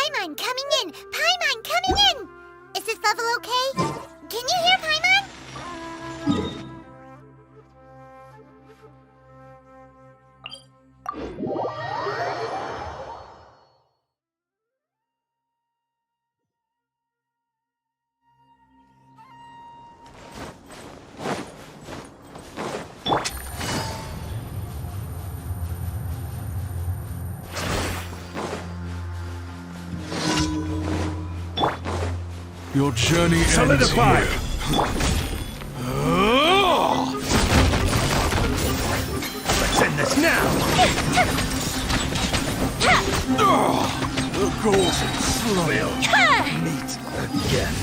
Paimon coming in! Paimon coming in! Is this level okay? Can you hear Paimon? Your journey Solidify! ends Let's end this now! The golden slumber. Meet again.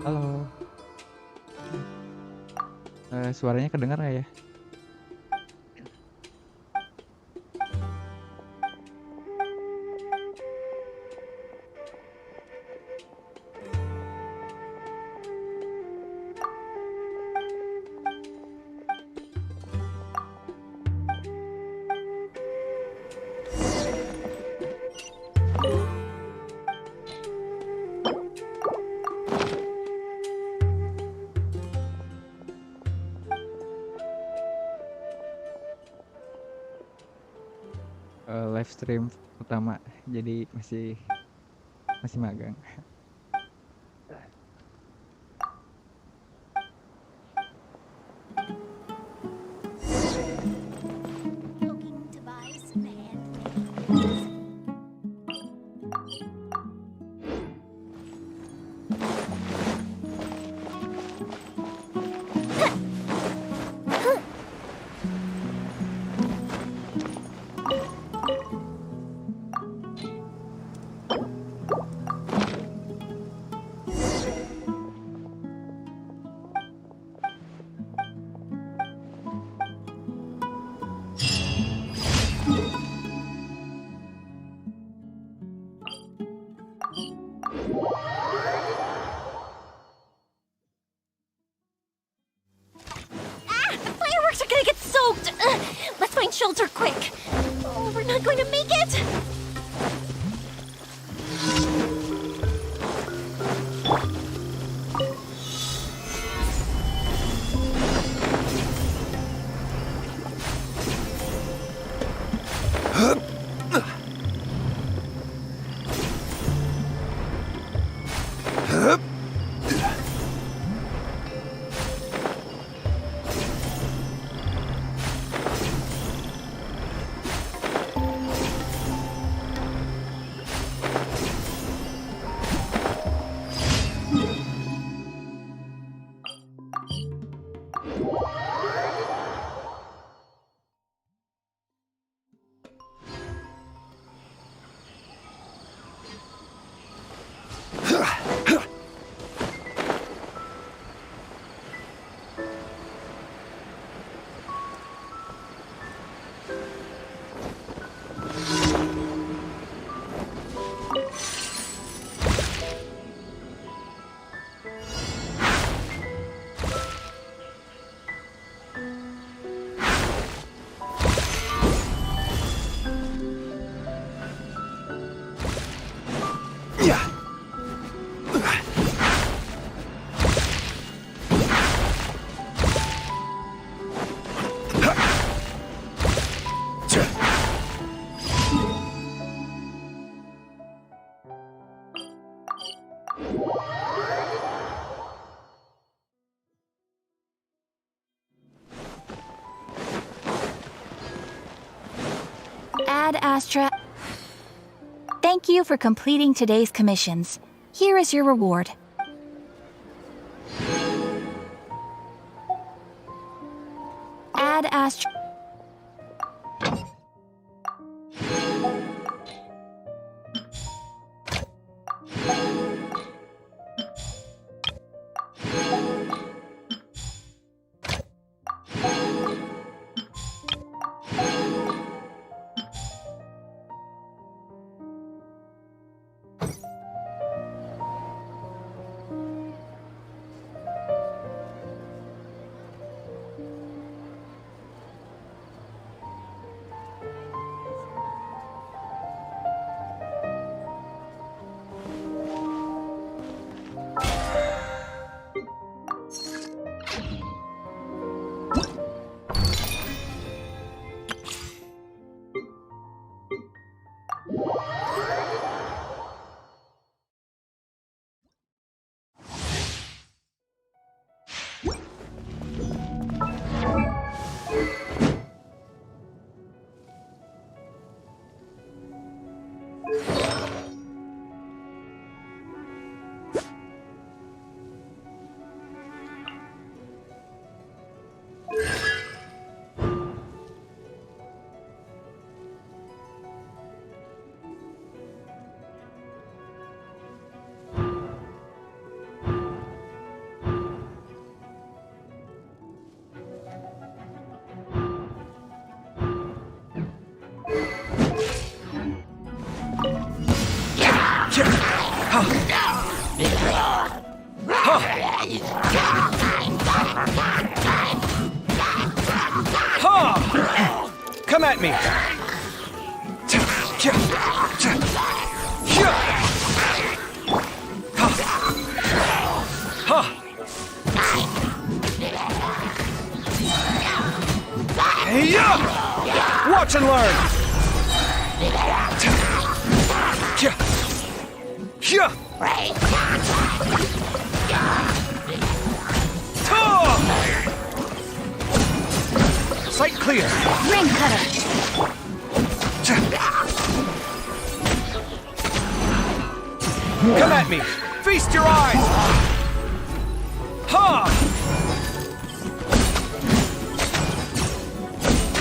Halo. Suaranya kedengar nggak ya? Live stream utama, jadi masih magang. Looking to buy some handmade. The fireworks are gonna get soaked! Let's find shelter quick! Oh, we're not going to make it! Ad Astra. Thank you for completing today's commissions. Here is your reward. Dad asked... Come at me! Watch and learn! Sight clear! Ring cutter! Come at me! Feast your eyes! Ha!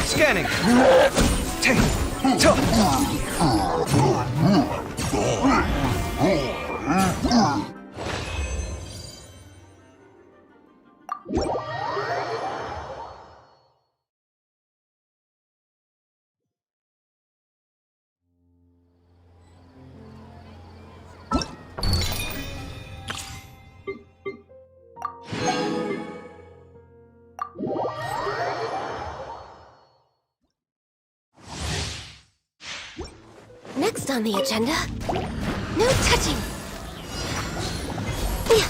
Scanning! Next on the agenda, no touching. Yeah.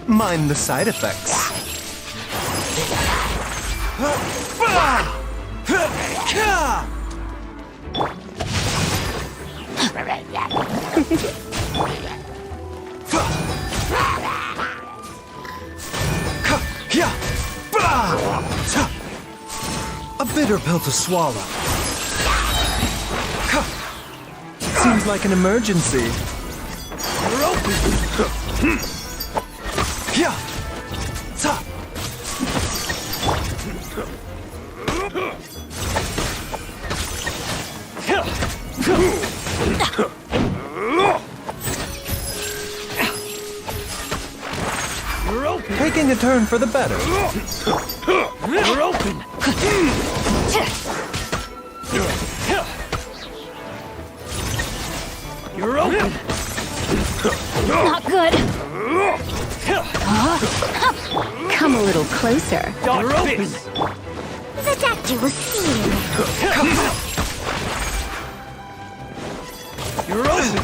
Mind the side effects. A bitter pill to swallow. Seems like an emergency. Yeah. Ta. Taking a turn for the better. You're open. You're open. Not good. Come a little closer. You're open. The doctor will see you. You're open.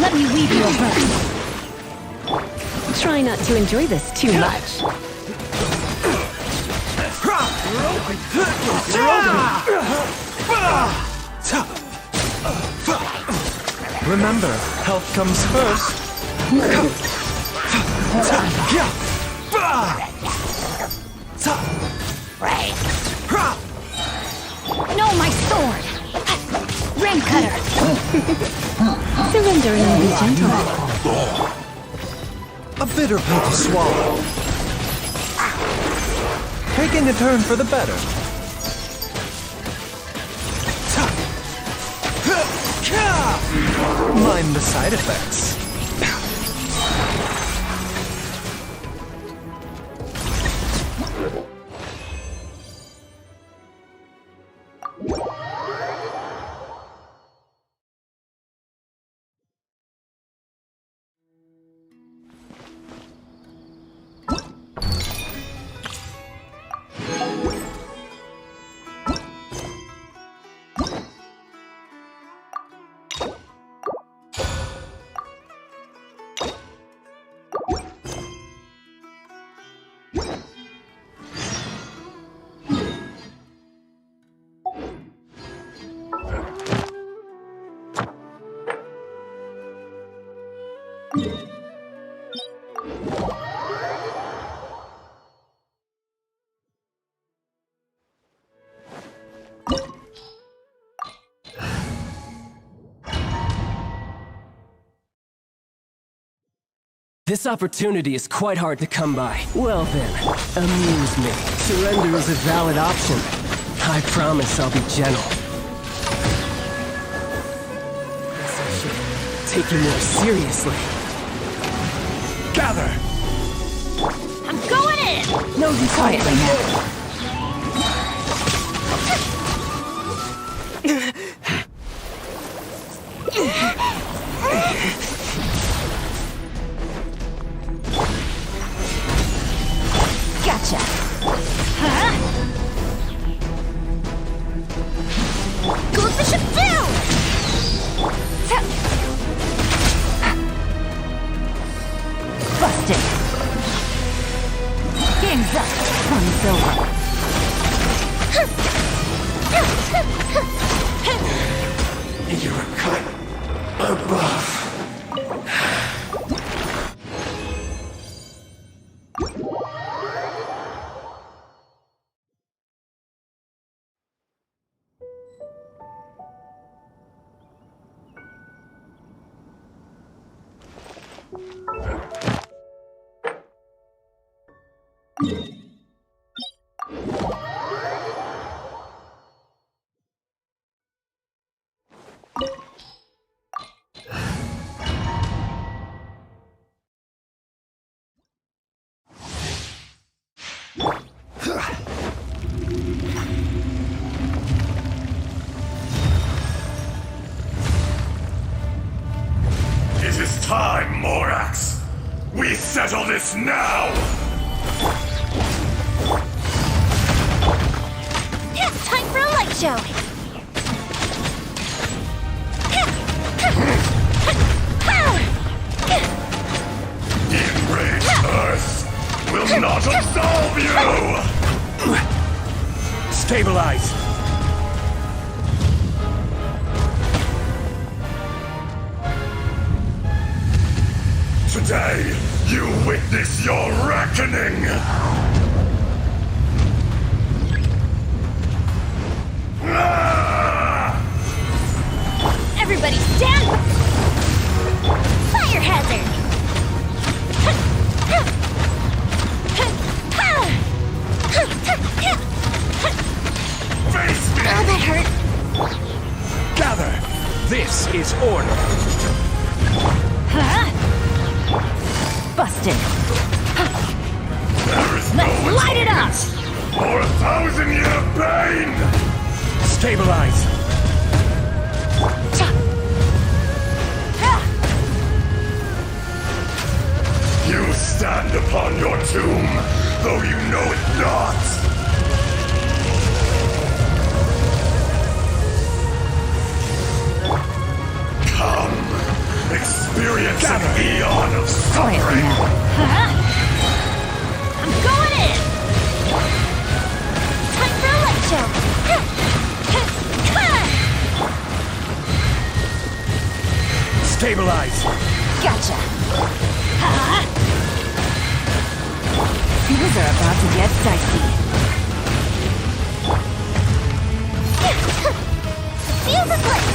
Let me weave you a verse. Try not to enjoy this too much. Remember, health comes first. No, my sword! Ring cutter! Surrender and be gentle. A bitter pill to swallow. Taking a turn for the better. Mind the side effects. This opportunity is quite hard to come by. Well then, amuse me. Surrender is a valid option. I promise I'll be gentle. Guess I should take you more seriously. Gather. I'm going in! No use quietly now. Gotcha! Huh? Goes the ship down! Busted! Game's up! Fun's over! You're a cut above. It is time, Morax! We settle this now! It's time for a light show! Enraged Earth will not absolve you! Stabilize. Today, you witness your reckoning! Ah! There is no Let's light it up! for 1,000-year pain! Stabilize. You stand upon your tomb, though you know it not! Come, experience an eon of suffering! I'm going in! Time for a light show! Stabilize. Gotcha! Things are about to get dicey. Fuse is lit!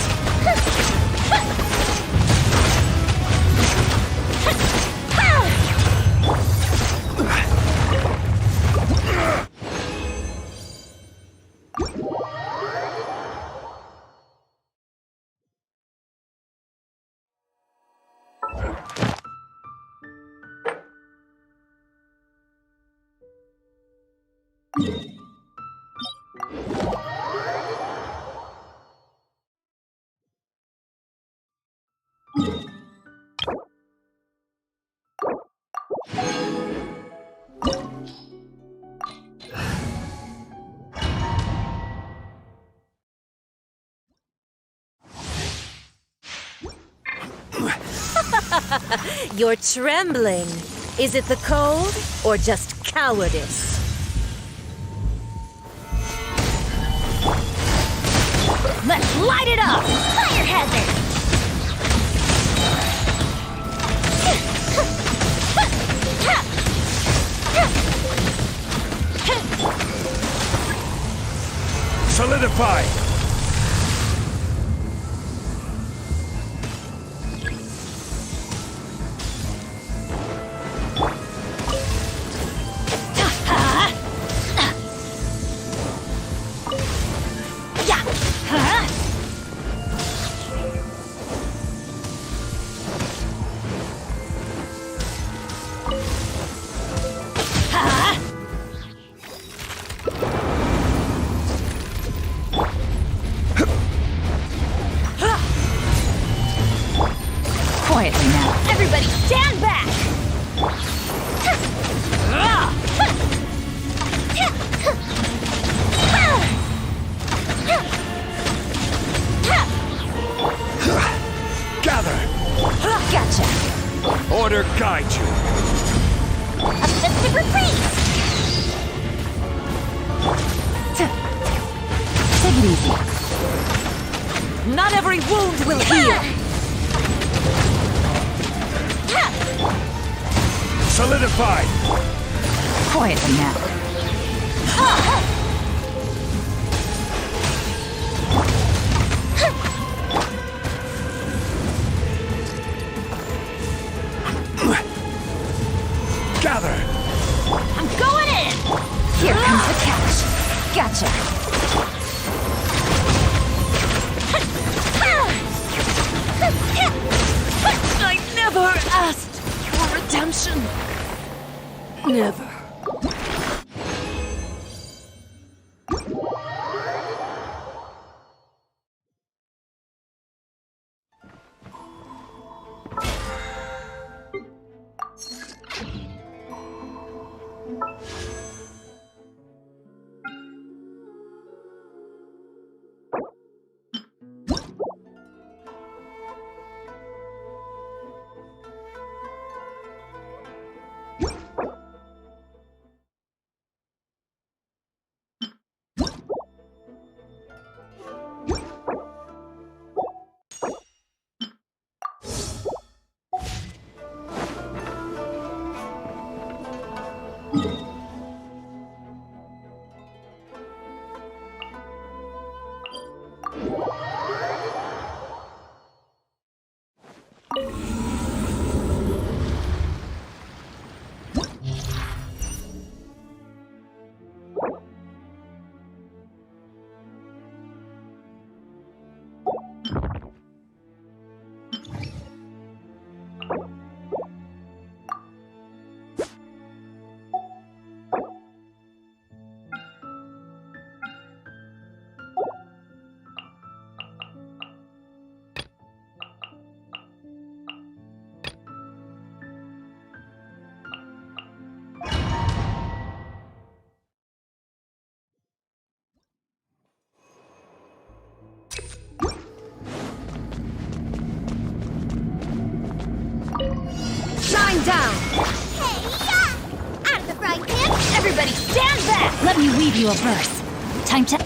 You're trembling. Is it the cold or just cowardice? Let's light it up! Fire hazard! Solidify. Quietly now. Everybody stand back! Gather. Gotcha! Order guide you. A festive reprise! Take it easy. Not every wound will heal! Solidify. Quietly now. Gather. I'm going in! Here comes the catch. Gotcha. I never asked for redemption. Never. weave you a verse. Time to...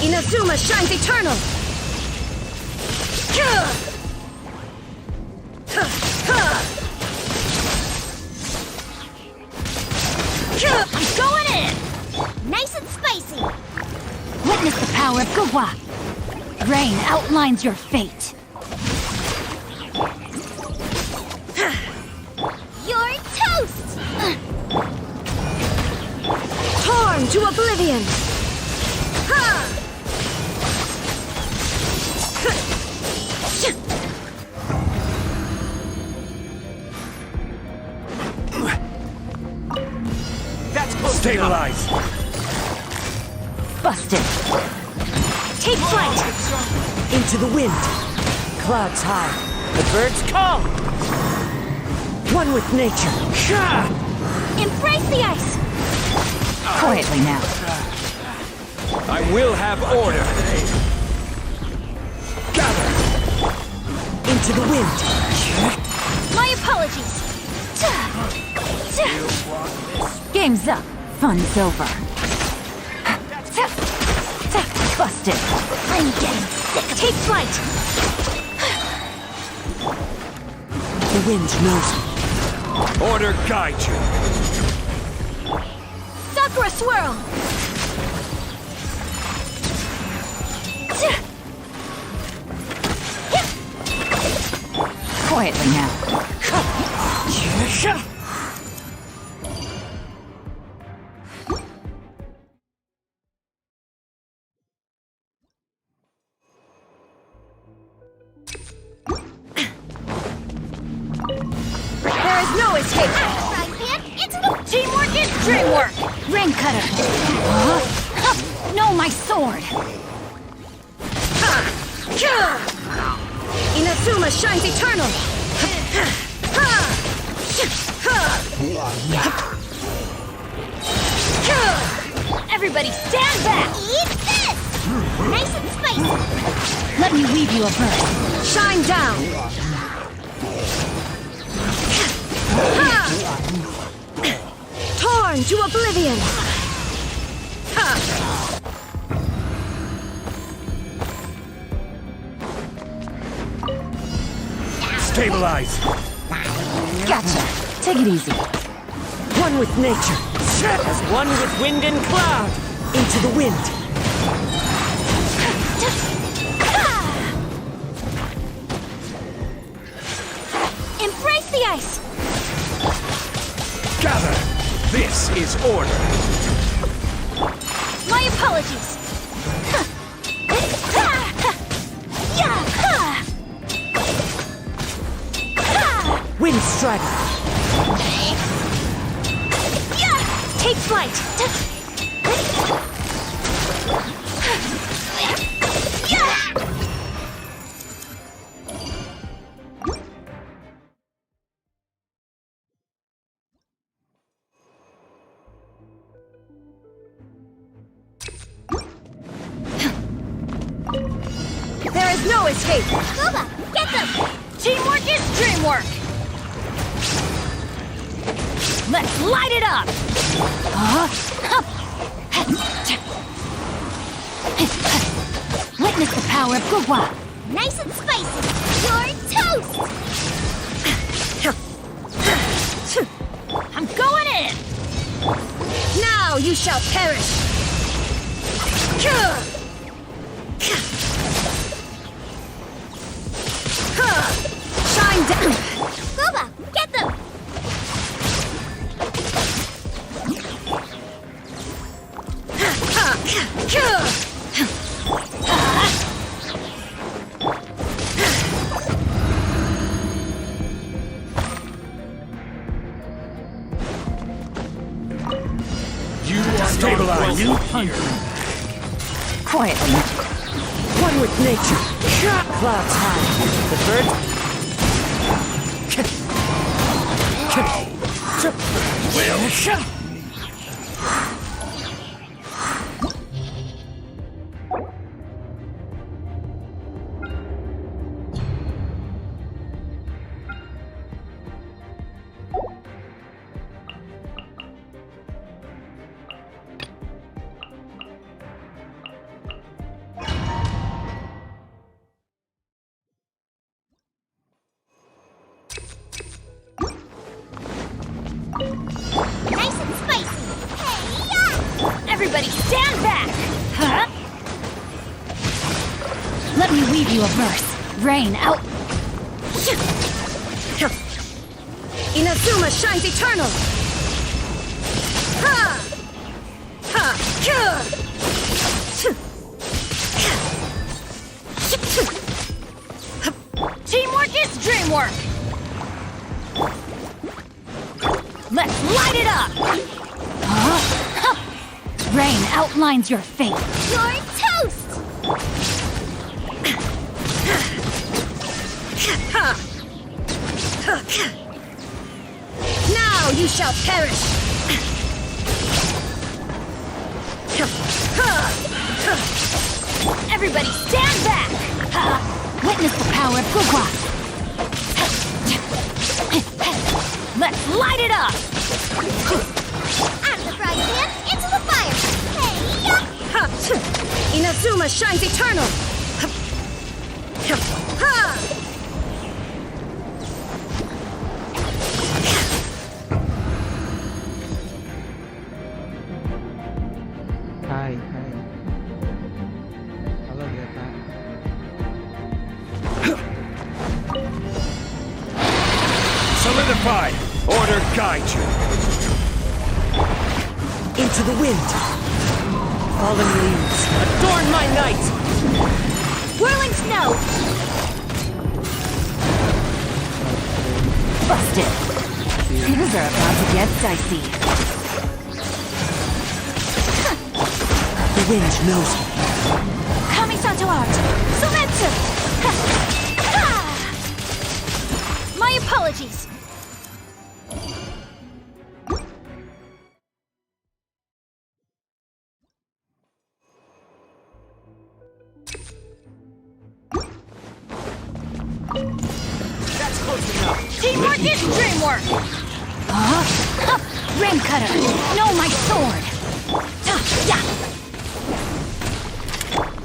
Inazuma shines eternal! I'm going in! Nice and spicy! Witness the power of Gugwa! Rain outlines your fate. You're toast! Torn to oblivion! Ha! That's close Stabilize! Busted! Take flight! Into the wind! Clouds high, the birds call! One with nature! Embrace the ice! Quietly now. I will have order! Gather! Into the wind! My apologies! Game's up. Fun's over. Busted. I'm getting sick of... Take flight! The wind knows me. Order guide you! Sakura swirl! Quietly now. There is no escape! Teamwork is dreamwork! Rain cutter! No, my sword! Inazuma shines eternal! Everybody stand back! Eat this! Nice and spicy! Let me weave you a verse. Shine down! Torn to oblivion! Stabilize! Gotcha! Take it easy. One with nature! As one with wind and cloud! Into the wind! Embrace the ice! Gather! This is order! My apologies! Wind strider! Take flight! There is no escape! Boba, get them! Teamwork is dreamwork! Let's light it up! Witness the power of Gugwa! Nice and spicy! You're toast! I'm going in! Now you shall perish! Shine down! Boba, get them! Stabilize! You Quietly. One with nature! Clouds high, the birds... weave you a verse. Rain out. Inazuma shines eternal! Ha! Ha! Teamwork is dreamwork! Let's light it up! Rain outlines your fate. You're toast! Now you shall perish! Everybody stand back! Witness the power of Gugwa! Let's light it up! Out of the frying pan, into the fire! Hey! Inazuma shines eternal! Ha! Hai. Halo Gacha. Solidify! Order guide you! Into the wind. Fallen leaves, adorn my night! Whirling snow! Busted! Things are about to get dicey. The wind knows me. Kamisato art! Sumetsu! My apologies! That's close enough! Teamwork is dreamwork! Rain cutter! Know my sword!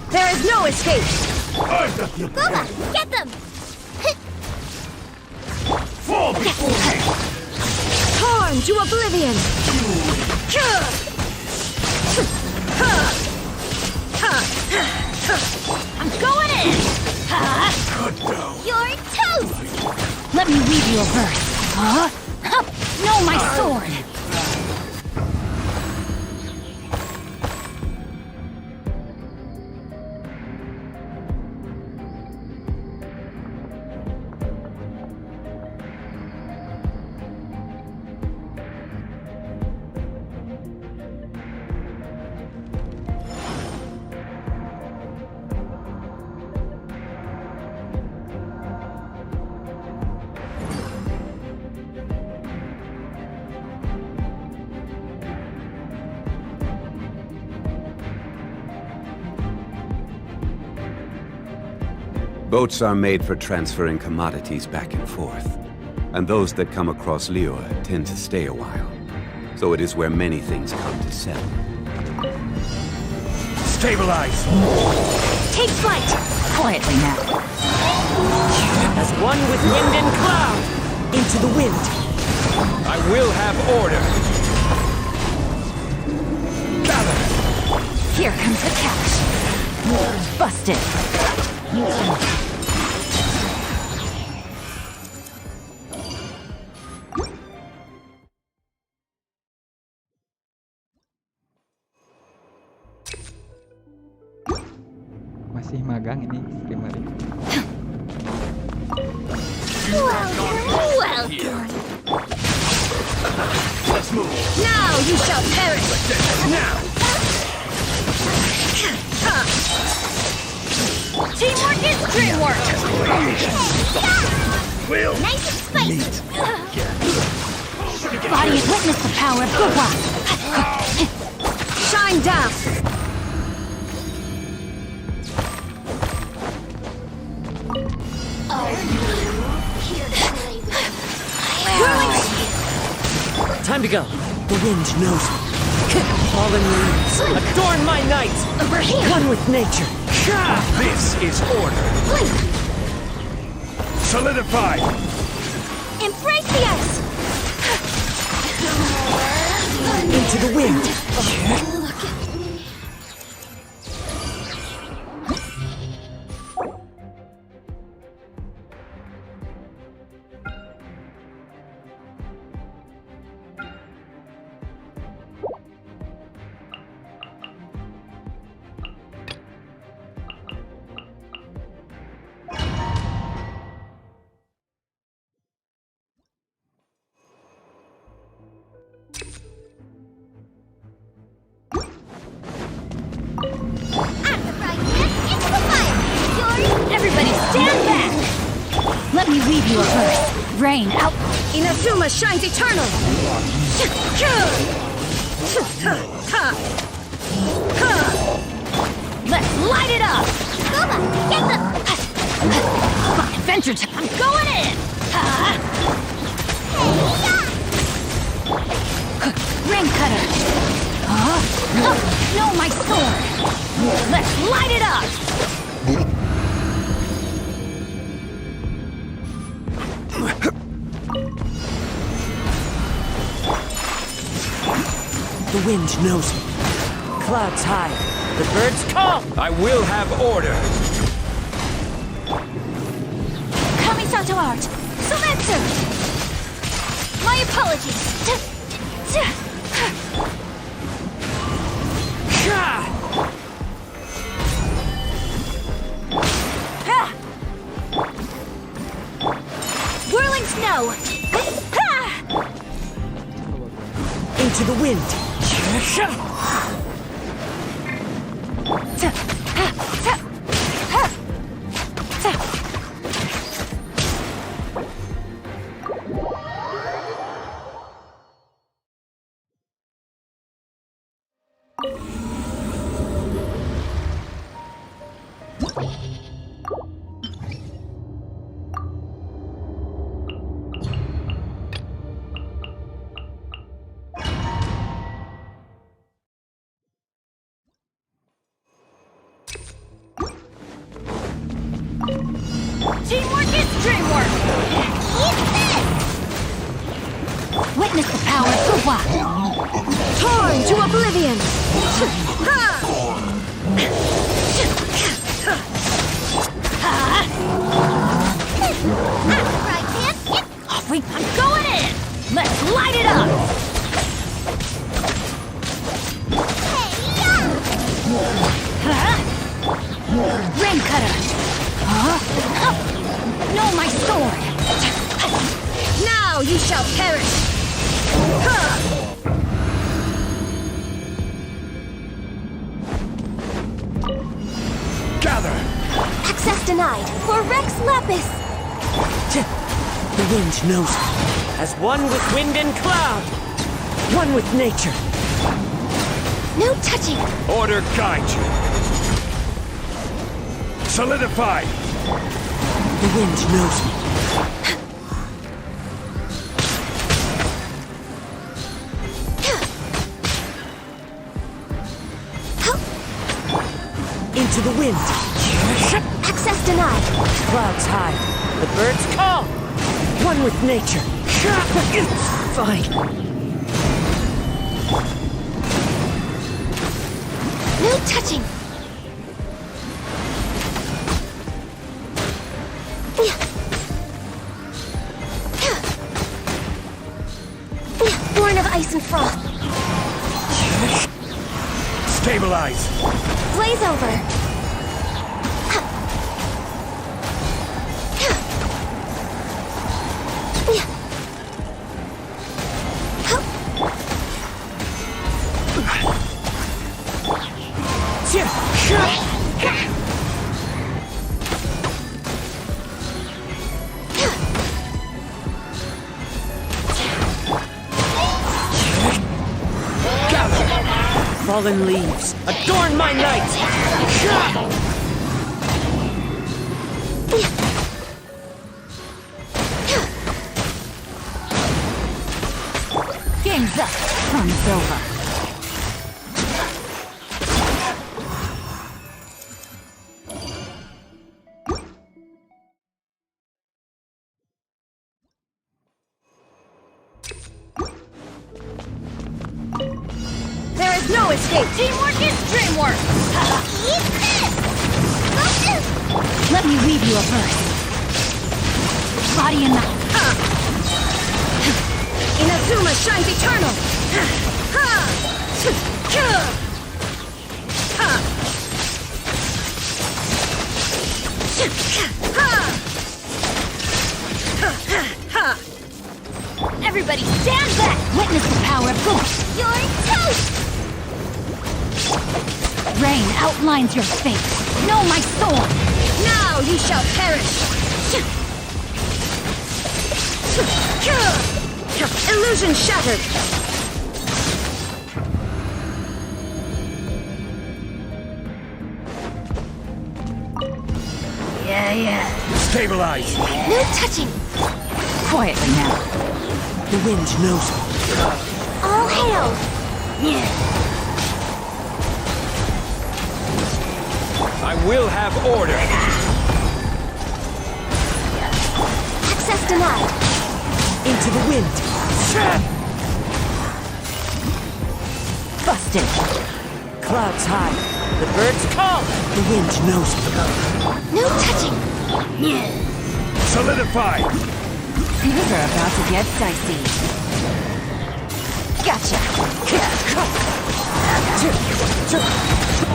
There is no escape! Booba! Get them! Fall before me! Torn to oblivion! I'm going in! Good go! You're toast! Let me weave you a verse. Know my sword! Boats are made for transferring commodities back and forth, and those that come across Lior tend to stay a while. So it is where many things come to settle. Stabilize! Take flight! Quietly now. As one with wind and cloud! Into the wind! I will have order! Gather! Here comes the cash. Busted. Masih magang ini streamer ini. Well done. Let's move! Now you shall perish! Now! Teamwork is dreamwork! Will Nice and spicy! Body has witnessed the power of Gugwa! Shine down! Time to go. The wind knows me. Fallen leaves, adorn my night! Over here! One with nature. This is order! Blink! Solidify! Embrace the ice! Into the wind. Look at me. Let me weave you a verse. Rain out. Inazuma shines eternal! Let's light it up! Scuba, get the... My adventure time! I'm going in! Ring cutter! No, my sword! Let's light it up! The wind knows me. Clouds high. The birds call. I will have order. Kamisato art! Sumetsu! My apologies! Whirling snow! Into the wind. Teamwork is dreamwork! Eat this! Witness the power of Gugwa! Torn to oblivion! I'm going in! Let's light it up! Rain cutter! No, my sword! Now you shall perish! Gather! Access denied for Rex Lapis! The wind knows me. As one with wind and cloud. One with nature. No touching! Order guide you. Solidify! The wind knows me. Into the wind. Access denied. Clouds high. The birds call. One with nature. Fine. No touching! Born of ice and frost. Stabilize! Blaze over! Fallen leaves, adorn my night! Game's up. Run's over. There is no escape! Teamwork is dreamwork! Eat this! Let me weave you a verse. Body and mind. Inazuma shines eternal! Everybody stand back! Witness the power of Gugwa! You're toast! Rain outlines your fate. Know my sword! Now you shall perish! Illusion shattered! Yeah. Stabilize! No touching! Quietly now. The wind knows me. All hail! Yeah. I will have order! Access denied. Into the wind. Busted. Clouds high. The birds call. The wind knows me. No touching! Yeah. Solidify! Things are about to get dicey. Gotcha!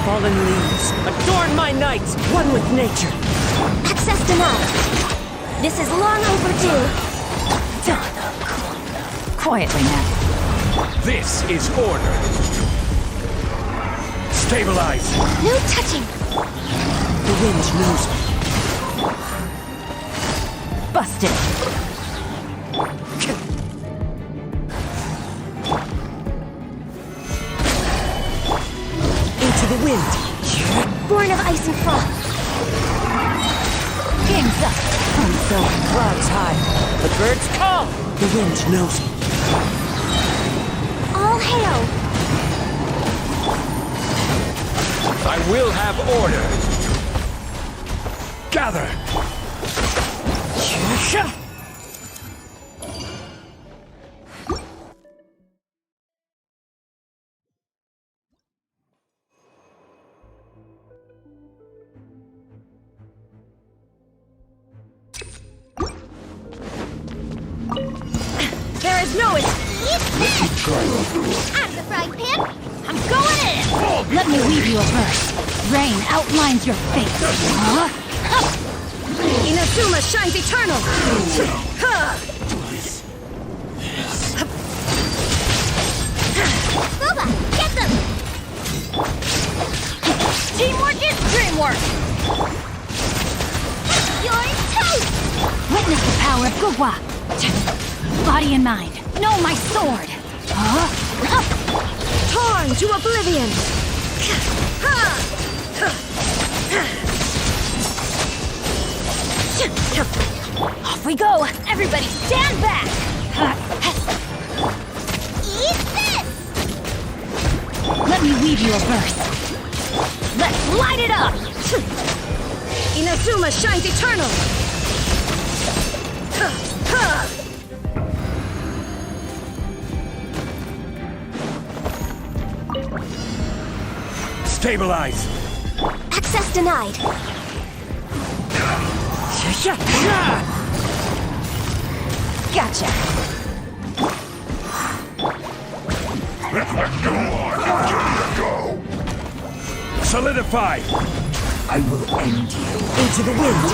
Fallen leaves. Adorn my night. One with nature. Access denied. This is long overdue. Done. Quietly now. This is order! Stabilize! No touching! The wind knows me. Busted. Into the wind. Born of ice and frost. Game's up. So clouds high. The birds call. The wind knows me. All hail! I will have order! Gather! There is no escape! Out of the frying pan! I'm going in! Let me weave you a verse. Rain outlines your fate. Huh? Inazuma shines eternal! Boba, get them! Teamwork is dreamwork! You're toast! Witness the power of Gugwa! Body and mind, know my sword! Torn to oblivion! Off we go! Everybody stand back! Eat this! Let me weave you a verse. Let's light it up! Inazuma shines eternal! Stabilize! Access denied. Gotcha. Go! Solidify! I will end you. Into the wind.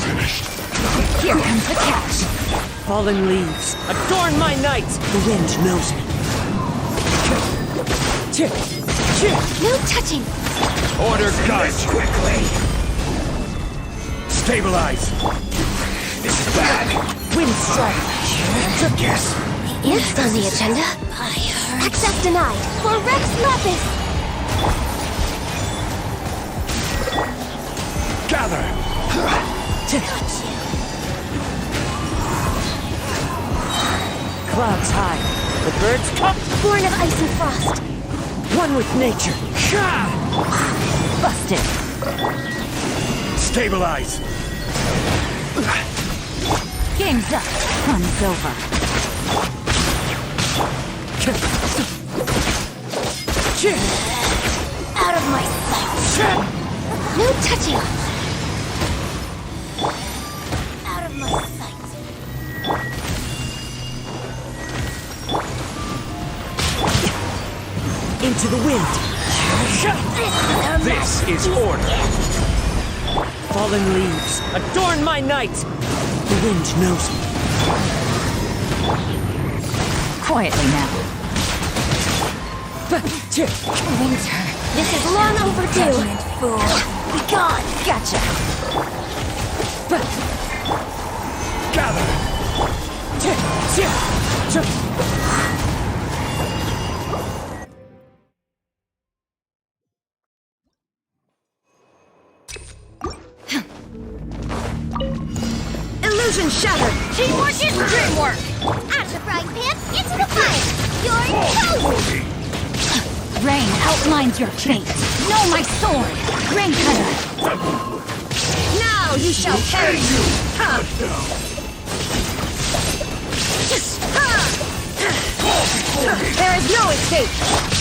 Finished. Here comes the catch. Fallen leaves. Adorn my night. The wind knows me. No touching. Order guides you! Quickly! Stabilize! This is bad! Wind strike. Yes! Next on the agenda. Access denied for Rex Lapis. Gather! Clouds high. The birds come. Born of ice and frost. One with nature. Busted. Stabilize! Game's up. Fun's over. Out of my sight. No touching. Out of my sight. Into the wind. This is order! Fallen leaves. Adorn my night. The wind knows me. Quietly now. Winter. This is long overdue. Fool. Be gone. Gotcha. Gather! Illusion shattered! Teamwork is dreamwork! Out of the frying pan, into the fire! You're toast! Rain outlines your fate. Know my sword! Rain cutter! Now you shall perish! Ha! There is no escape!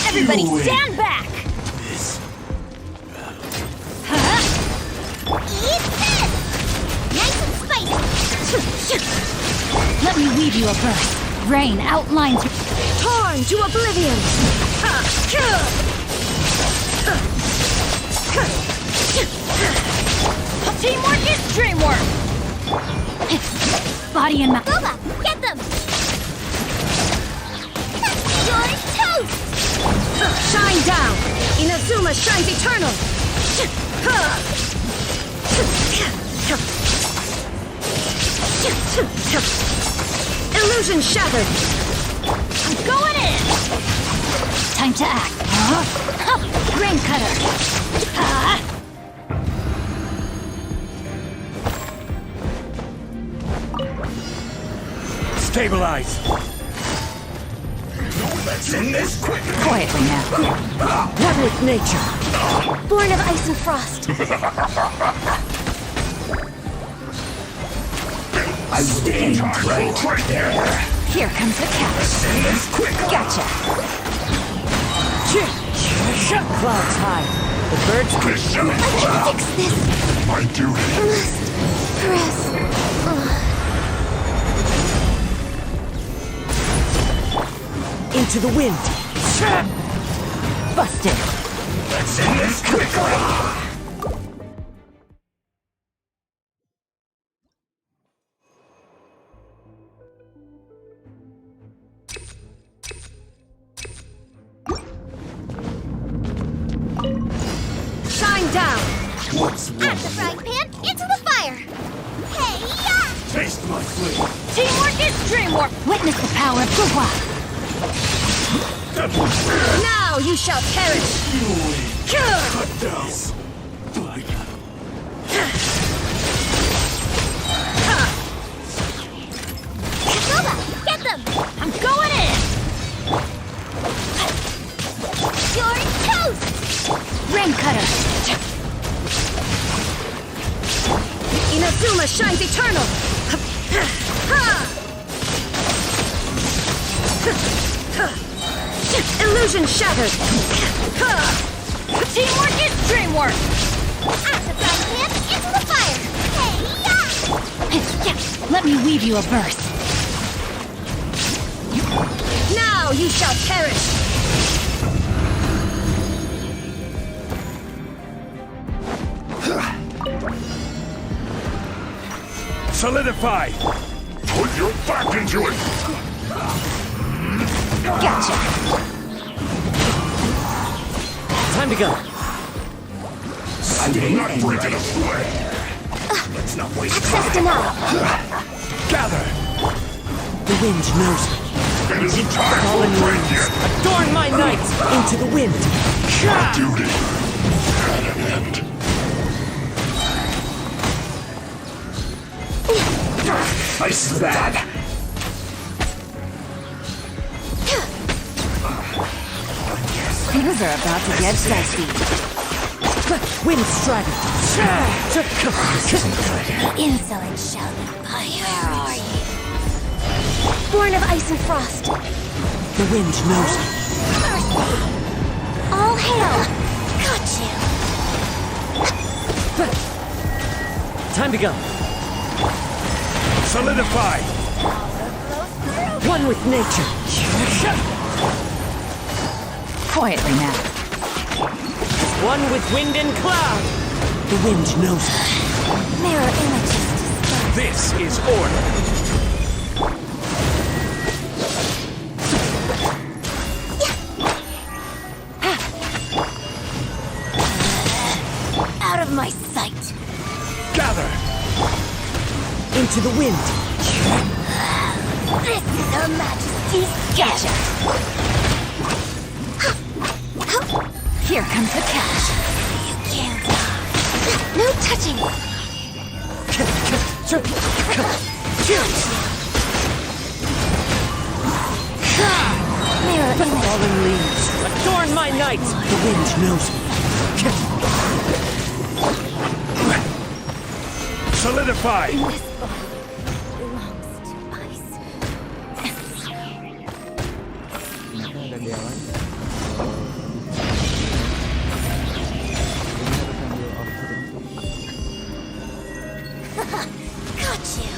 Everybody stand back! Eat this! Nice and spicy! Let me weave you a verse. Rain outlines your... Torn to oblivion! Teamwork is dreamwork! Body and mind. Boba, get them! You're toast! Shine down! Inazuma shines eternal! Illusion shattered! I'm going in! Time to act. Rain cutter! Stabilize! Quietly now. One with nature. Born of ice and frost. I stand right there. Here comes the catch. Gotcha. Clouds high. The birds I can fix this. My duty. Press. into the wind. Busted. Let's end this quickly. Shine down! At the frying pan, into the fire! Hey-ya! Taste my flame. Teamwork is dreamwork. Witness the power of Gua. Now you shall perish! Cut down. Boba, get them! I'm going in. You're toast! Rain cutter. Inazuma shines eternal! Illusion shattered! Teamwork is dreamwork. At the frying pan, into the fire! Hey-ya! Let me weave you a verse. Now you shall perish! Solidify. Put your back into it. Gotcha. Time to go. I will not break it away. Let's not waste Access time. denied! Gather. The wind knows me. It is time for Fallen break winds, it. adorn my night into the wind. My duty at an end. Ice bag. Things are about to get dicey. Wind strike. Insolent shouting. Where are you? Born of ice and frost. The wind knows me. All hail! Got you! Time to go. Solidify. One with nature. Quietly now. One with wind and cloud. The wind knows me. Mirror images dispersed. This is order. Out of my sight. Gather. Into the wind. This is Her Majesty's Gacha. Here comes the catch. You can't. No touching. Mirror image. Fallen leaves, adorn my night. The wind knows me. Solidify! This body belongs to ice. Ternyata ada di awal. Got you.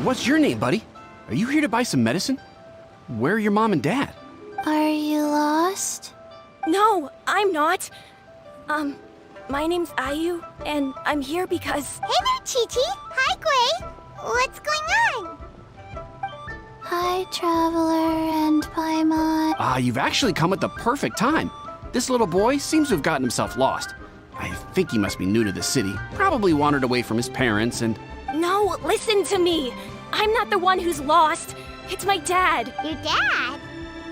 What's your name, buddy? Are you here to buy some medicine? Where are your mom and dad? Are you lost? No, I'm not. My name's Ayu, and I'm here because... Hey there, Chi-Chi. Hi, Gui. What's going on? Hi, Traveler and Paimon. You've actually come at the perfect time. This little boy seems to have gotten himself lost. I think he must be new to the city. Probably wandered away from his parents and... No, listen to me. I'm not the one who's lost. It's my dad. Your dad?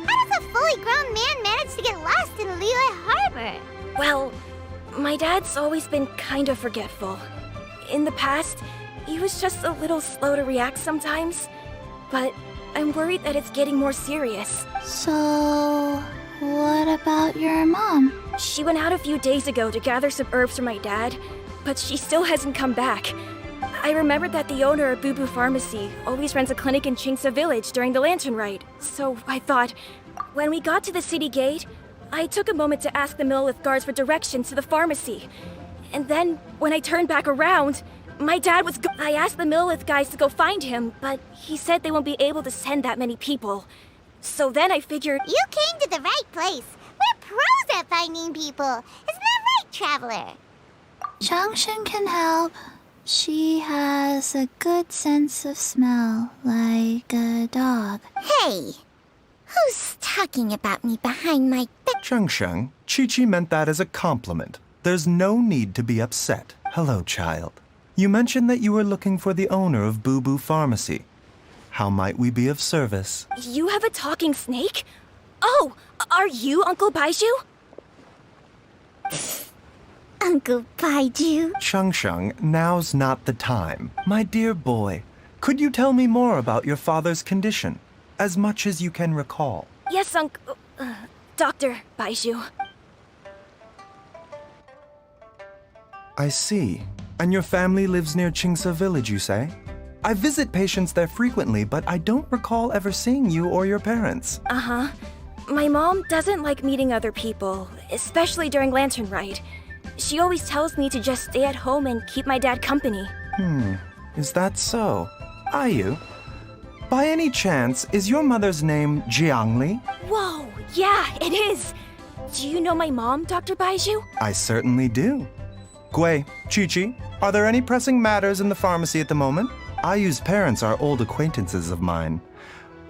How does a fully grown man manage to get lost in Liyue Harbor? Well, my dad's always been kind of forgetful. In the past, he was just a little slow to react sometimes. But I'm worried that it's getting more serious. So, what about your mom? She went out a few days ago to gather some herbs for my dad, but she still hasn't come back. I remembered that the owner of Boo Boo Pharmacy always runs a clinic in Chingsa Village during the Lantern Rite. So I thought, when we got to the city gate, I took a moment to ask the Millith guards for directions to the pharmacy. And then, when I turned back around, my dad was I asked the Millith guys to go find him, but he said they won't be able to send that many people. So then I figured... You came to the right place. We're pros at finding people. Isn't that right, Traveler? Junction can help. She has a good sense of smell, like a dog. Hey! Who's talking about me behind my back? Sheng, Chi-Chi meant that as a compliment. There's no need to be upset. Hello, child. You mentioned that you were looking for the owner of Boo Boo Pharmacy. How might we be of service? You have a talking snake? Oh, are you Uncle Baizhu? Uncle Baizhu? Sheng, now's not the time. My dear boy, could you tell me more about your father's condition? As much as you can recall. Yes, Dr. Baizhu. I see. And your family lives near Chingsa Village, you say? I visit patients there frequently, but I don't recall ever seeing you or your parents. Uh-huh. My mom doesn't like meeting other people, especially during Lantern Rite. She always tells me to just stay at home and keep my dad company. Is that so? Ayu? By any chance, is your mother's name Jiangli? Whoa, yeah, it is. Do you know my mom, Dr. Baizhu? I certainly do. Gui, Chi-Chi, are there any pressing matters in the pharmacy at the moment? Ayu's parents are old acquaintances of mine,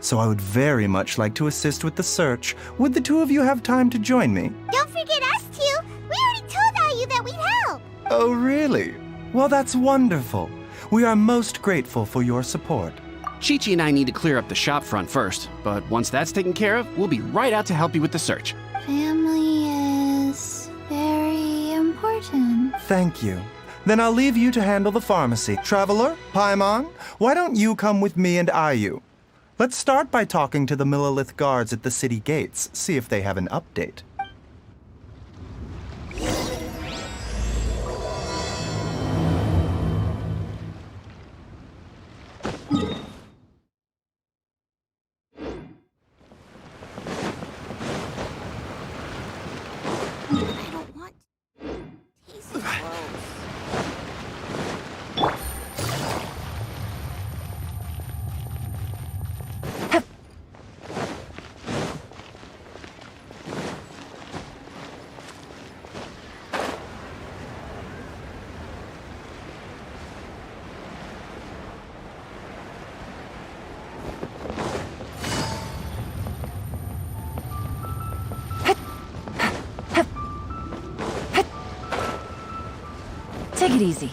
so I would very much like to assist with the search. Would the two of you have time to join me? Don't forget us two. We already told Ayu that we'd help. Oh, really? Well, that's wonderful. We are most grateful for your support. Chi-Chi and I need to clear up the shop front first, but once that's taken care of, we'll be right out to help you with the search. Family is very important. Thank you. Then I'll leave you to handle the pharmacy. Traveler, Paimon, why don't you come with me and Ayu? Let's start by talking to the Millilith guards at the city gates, see if they have an update. I don't want tasty clothes. Take it easy.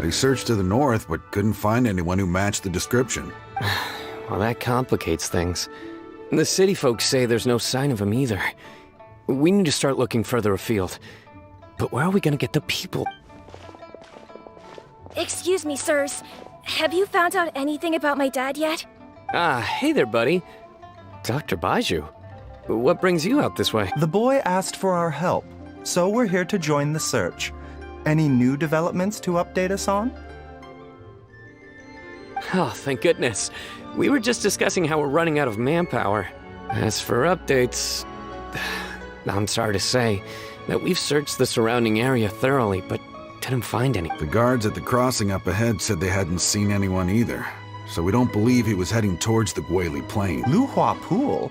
We searched to the north, but couldn't find anyone who matched the description. Well, that complicates things. The city folks say there's no sign of him either. We need to start looking further afield. But where are we gonna get the people? Excuse me, sirs. Have you found out anything about my dad yet? Ah, hey there, buddy. Dr. Baizhu. What brings you out this way? The boy asked for our help, so we're here to join the search. Any new developments to update us on? Oh, thank goodness. We were just discussing how we're running out of manpower. As for updates, I'm sorry to say that we've searched the surrounding area thoroughly, but didn't find any. The guards at the crossing up ahead said they hadn't seen anyone either, so we don't believe he was heading towards the Guili Plain. Luhua Pool?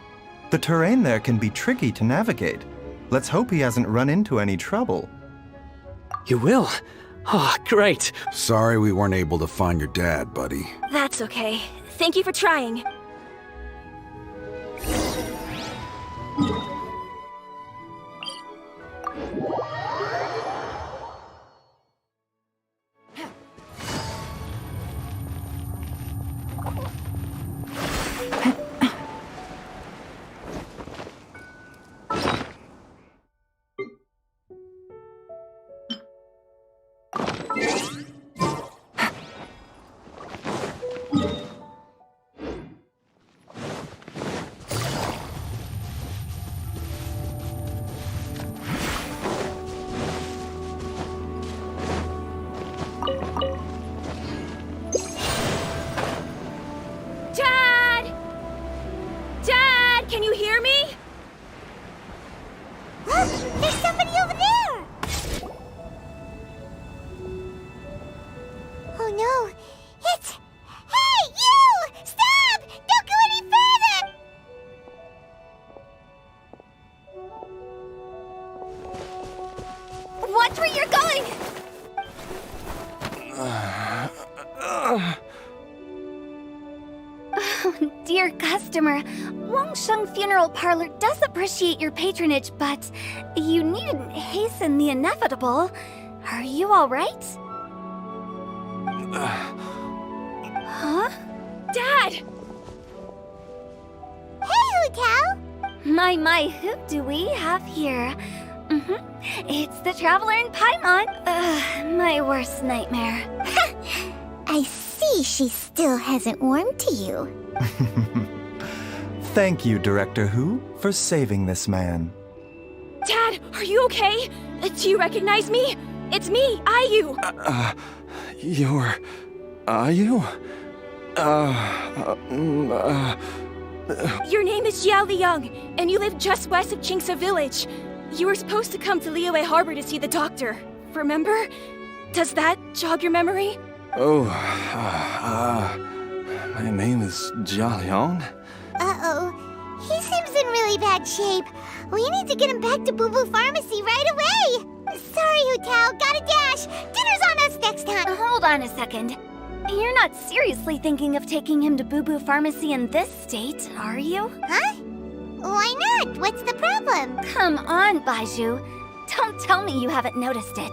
The terrain there can be tricky to navigate. Let's hope he hasn't run into any trouble. You will? Oh, great. Sorry we weren't able to find your dad, buddy. That's okay. Thank you for trying. Dad! Dad, can you hear me? There's somebody over there! Oh no, it's... Hey, you! Stop! Don't go any further! Watch where you're going! Oh, dear customer, Wangsheng Funeral Parlor does appreciate your patronage, but you needn't hasten the inevitable. Are you all right? Huh? Dad! Hey, Hu-Tao! My, who do we have here? It's the Traveler in Paimon. My worst nightmare. I see she still hasn't warmed to you. Thank you, Director Hu, for saving this man. Dad, are you okay? Do you recognize me? It's me, Ayu. Ayu? Your name is Jiao Liang, and you live just west of Qingce Village. You were supposed to come to Liyue Harbor to see the doctor. Remember? Does that jog your memory? Oh, my name is Jia Liang. Uh-oh. He seems in really bad shape. We need to get him back to Boo Boo Pharmacy right away. Sorry, Hu-Tao. Gotta dash. Dinner's on us next time. Hold on a second. You're not seriously thinking of taking him to Boo Boo Pharmacy in this state, are you? Huh? Why not? What's the problem? Come on, Baizhu. Don't tell me you haven't noticed it.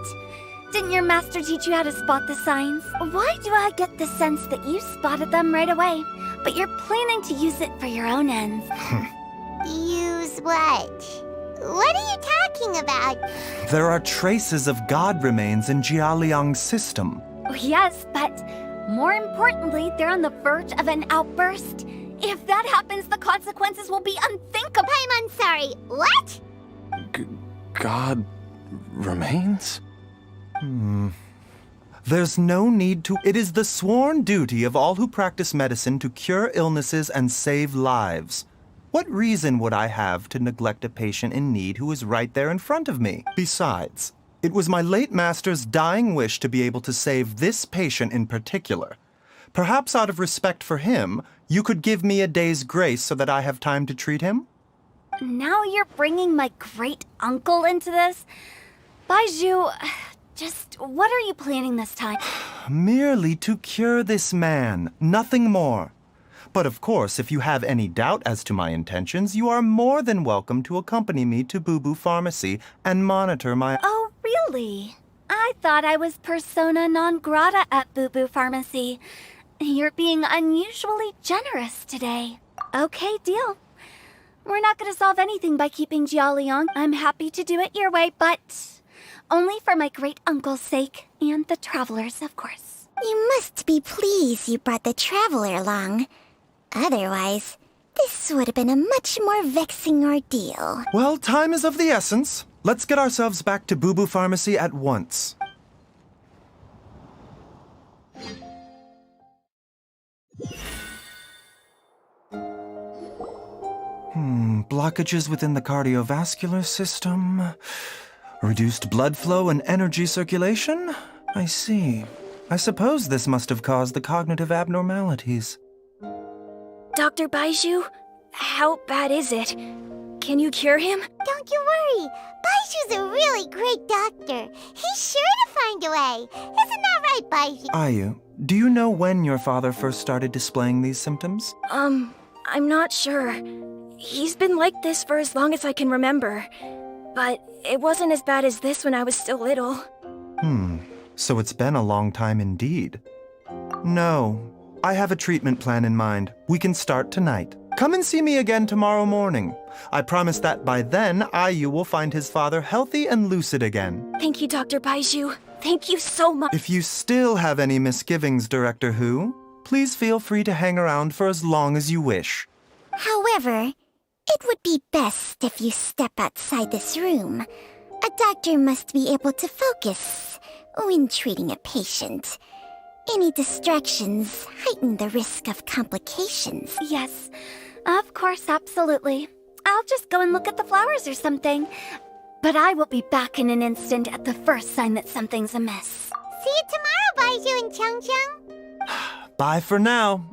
Didn't your master teach you how to spot the signs? Why do I get the sense that you spotted them right away, but you're planning to use it for your own ends? Use what? What are you talking about? There are traces of god remains in Jia Liang's system. Yes, but More importantly, they're on the verge of an outburst. If that happens, the consequences will be unthinkable. I'm sorry. What? God remains? There's no need to. It is the sworn duty of all who practice medicine to cure illnesses and save lives. What reason would I have to neglect a patient in need who is right there in front of me? Besides, it was my late master's dying wish to be able to save this patient in particular. Perhaps out of respect for him, you could give me a day's grace so that I have time to treat him? Now you're bringing my great-uncle into this? Baizhu, just what are you planning this time? Merely to cure this man, nothing more. But of course, if you have any doubt as to my intentions, you are more than welcome to accompany me to Boo Boo Pharmacy and monitor my... Oh, really? I thought I was persona non grata at Boo Boo Pharmacy. You're being unusually generous today. Okay, deal. We're not going to solve anything by keeping Jialiang. I'm happy to do it your way, but only for my great-uncle's sake and the travelers, of course. You must be pleased you brought the traveler along. Otherwise, this would have been a much more vexing ordeal. Well, time is of the essence. Let's get ourselves back to Boo Boo Pharmacy at once. Blockages within the cardiovascular system. Reduced blood flow and energy circulation? I see. I suppose this must have caused the cognitive abnormalities. Dr. Baizhu, how bad is it? Can you cure him? Don't you worry. Baizhu's a really great doctor. He's sure to find a way. Isn't that right, Baizhu? Ayu, do you know when your father first started displaying these symptoms? I'm not sure. He's been like this for as long as I can remember. But it wasn't as bad as this when I was still little. So it's been a long time indeed. No, I have a treatment plan in mind. We can start tonight. Come and see me again tomorrow morning. I promise that by then, Ayu will find his father healthy and lucid again. Thank you, Dr. Baizhu. Thank you so much. If you still have any misgivings, Director Hu, please feel free to hang around for as long as you wish. However, it would be best if you step outside this room. A doctor must be able to focus when treating a patient. Any distractions heighten the risk of complications. Yes, of course, absolutely. I'll just go and look at the flowers or something. But I will be back in an instant at the first sign that something's amiss. See you tomorrow, Baizhu and Changcheng. Bye for now,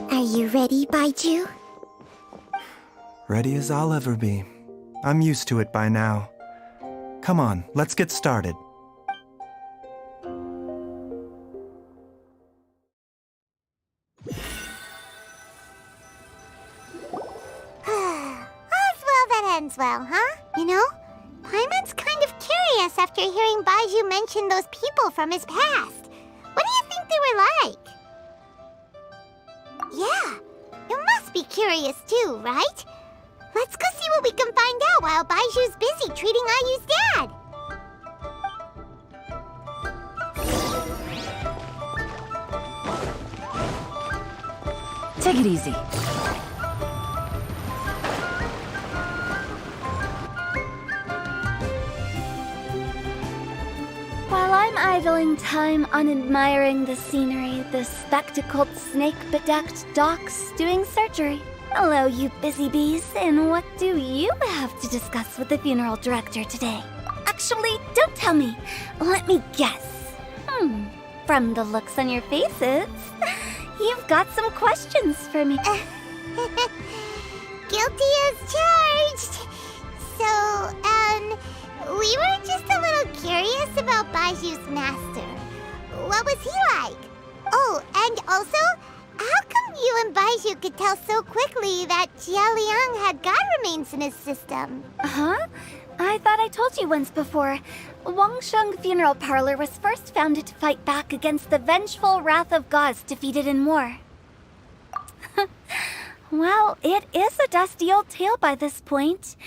Are you ready, Baizhu? Ready as I'll ever be. I'm used to it by now. Come on, let's get started. Well, huh? You know, Paimon's kind of curious after hearing Baizhu mention those people from his past. What do you think they were like? Yeah, you must be curious too, right? Let's go see what we can find out while Baizhu's busy treating Ayu's dad. Take it easy. While I'm idling time on admiring the scenery, the spectacled snake-bedecked docs doing surgery. Hello, you busy bees, and what do you have to discuss with the funeral director today? Actually, don't tell me. Let me guess. From the looks on your faces, you've got some questions for me. Guilty as charged. So, we were just a little curious about Baizhu's master. What was he like? Oh, and also, how come you and Baizhu could tell so quickly that Jialiang had God remains in his system? Huh? I thought I told you once before. Wangsheng Funeral Parlor was first founded to fight back against the vengeful wrath of gods defeated in war. Well, it is a dusty old tale by this point.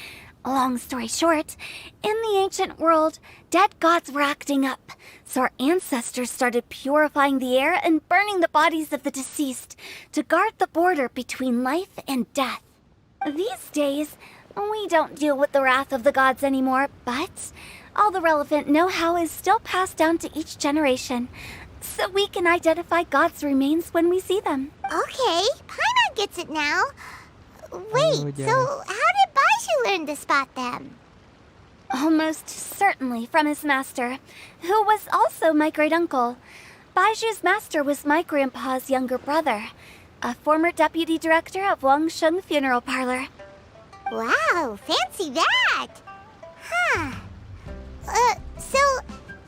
Long story short, in the ancient world, dead gods were acting up, so our ancestors started purifying the air and burning the bodies of the deceased to guard the border between life and death. These days, we don't deal with the wrath of the gods anymore, but all the relevant know-how is still passed down to each generation, so we can identify gods' remains when we see them. Okay, Paimon gets it now. Wait, so how did Baizhu learn to spot them? Almost certainly from his master, who was also my great-uncle. Baizhu's master was my grandpa's younger brother, a former deputy director of Wangsheng Funeral Parlor. Wow, fancy that! Huh. So,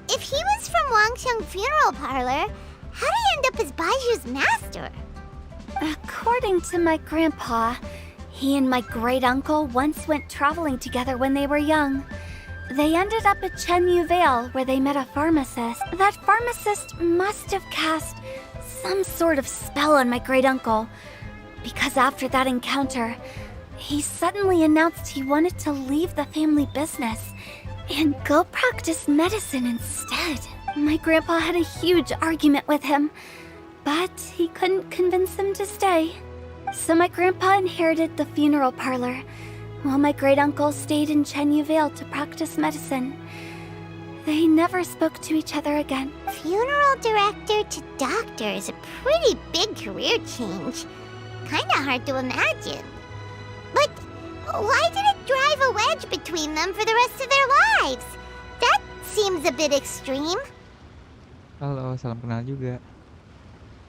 if he was from Wangsheng Funeral Parlor, how did he end up as Baizhu's master? According to my grandpa, he and my great-uncle once went traveling together when they were young. They ended up at Chenyu Vale, where they met a pharmacist. That pharmacist must have cast some sort of spell on my great-uncle, because after that encounter, he suddenly announced he wanted to leave the family business and go practice medicine instead. My grandpa had a huge argument with him, but he couldn't convince him to stay. So my grandpa inherited the funeral parlor, while my great-uncle stayed in Chenyu Vale to practice medicine. They never spoke to each other again. Funeral director to doctor is a pretty big career change. Kinda hard to imagine. But why did it drive a wedge between them for the rest of their lives? That seems a bit extreme. Halo, salam kenal juga.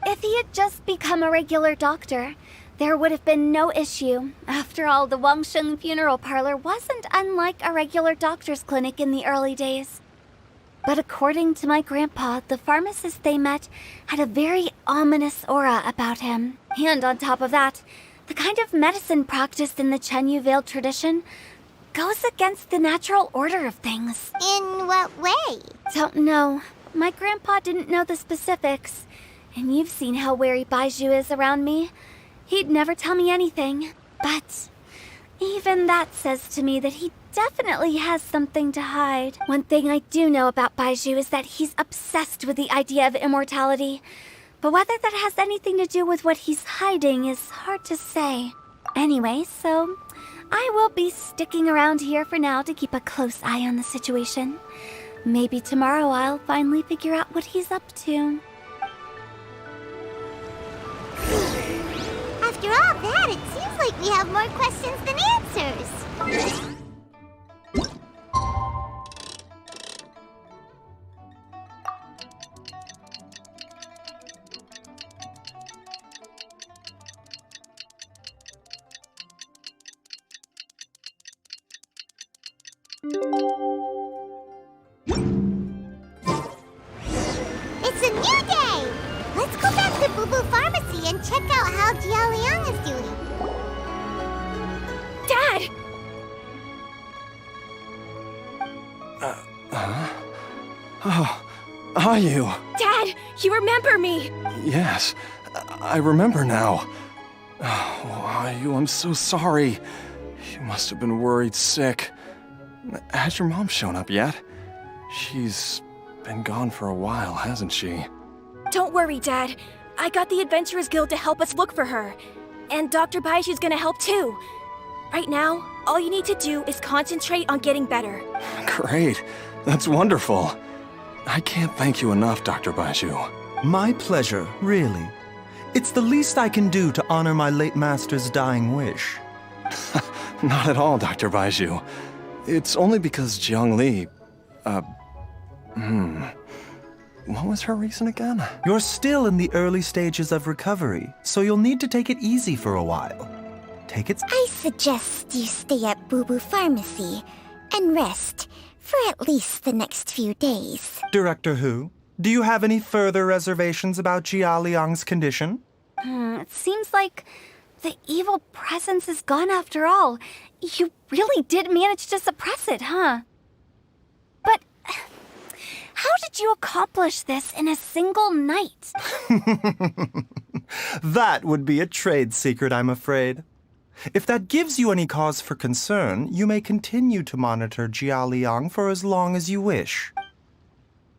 If he had just become a regular doctor, there would have been no issue. After all, the Wangsheng Funeral Parlor wasn't unlike a regular doctor's clinic in the early days. But according to my grandpa, the pharmacist they met had a very ominous aura about him. And on top of that, the kind of medicine practiced in the Chenyu Vale tradition goes against the natural order of things. In what way? Don't know. My grandpa didn't know the specifics. And you've seen how wary Baizhu is around me. He'd never tell me anything. But even that says to me that he definitely has something to hide. One thing I do know about Baizhu is that he's obsessed with the idea of immortality. But whether that has anything to do with what he's hiding is hard to say. Anyway, so I will be sticking around here for now to keep a close eye on the situation. Maybe tomorrow I'll finally figure out what he's up to. After all that, it seems like we have more questions than answers. It's a new day! Let's go back to Boo Boo Pharmacy and check out how Jiao is doing. Dad! Oh, are you? Dad, you remember me! Yes, I remember now. Oh, Ayu, I'm so sorry. You must have been worried sick. Has your mom shown up yet? She's been gone for a while, hasn't she? Don't worry, Dad. I got the Adventurers Guild to help us look for her. And Dr. Baizhu's gonna help too. Right now, all you need to do is concentrate on getting better. Great. That's wonderful. I can't thank you enough, Dr. Baizhu. My pleasure, really. It's the least I can do to honor my late master's dying wish. Not at all, Dr. Baizhu. It's only because Jiang Li... What was her reason again? You're still in the early stages of recovery, so you'll need to take it easy for a while. Take it... I suggest you stay at Boo Boo Pharmacy and rest for at least the next few days. Director Hu, do you have any further reservations about Jia Liang's condition? It seems like the evil presence is gone after all. You really did manage to suppress it, huh? But how did you accomplish this in a single night? That would be a trade secret, I'm afraid. If that gives you any cause for concern, you may continue to monitor Jialiang for as long as you wish.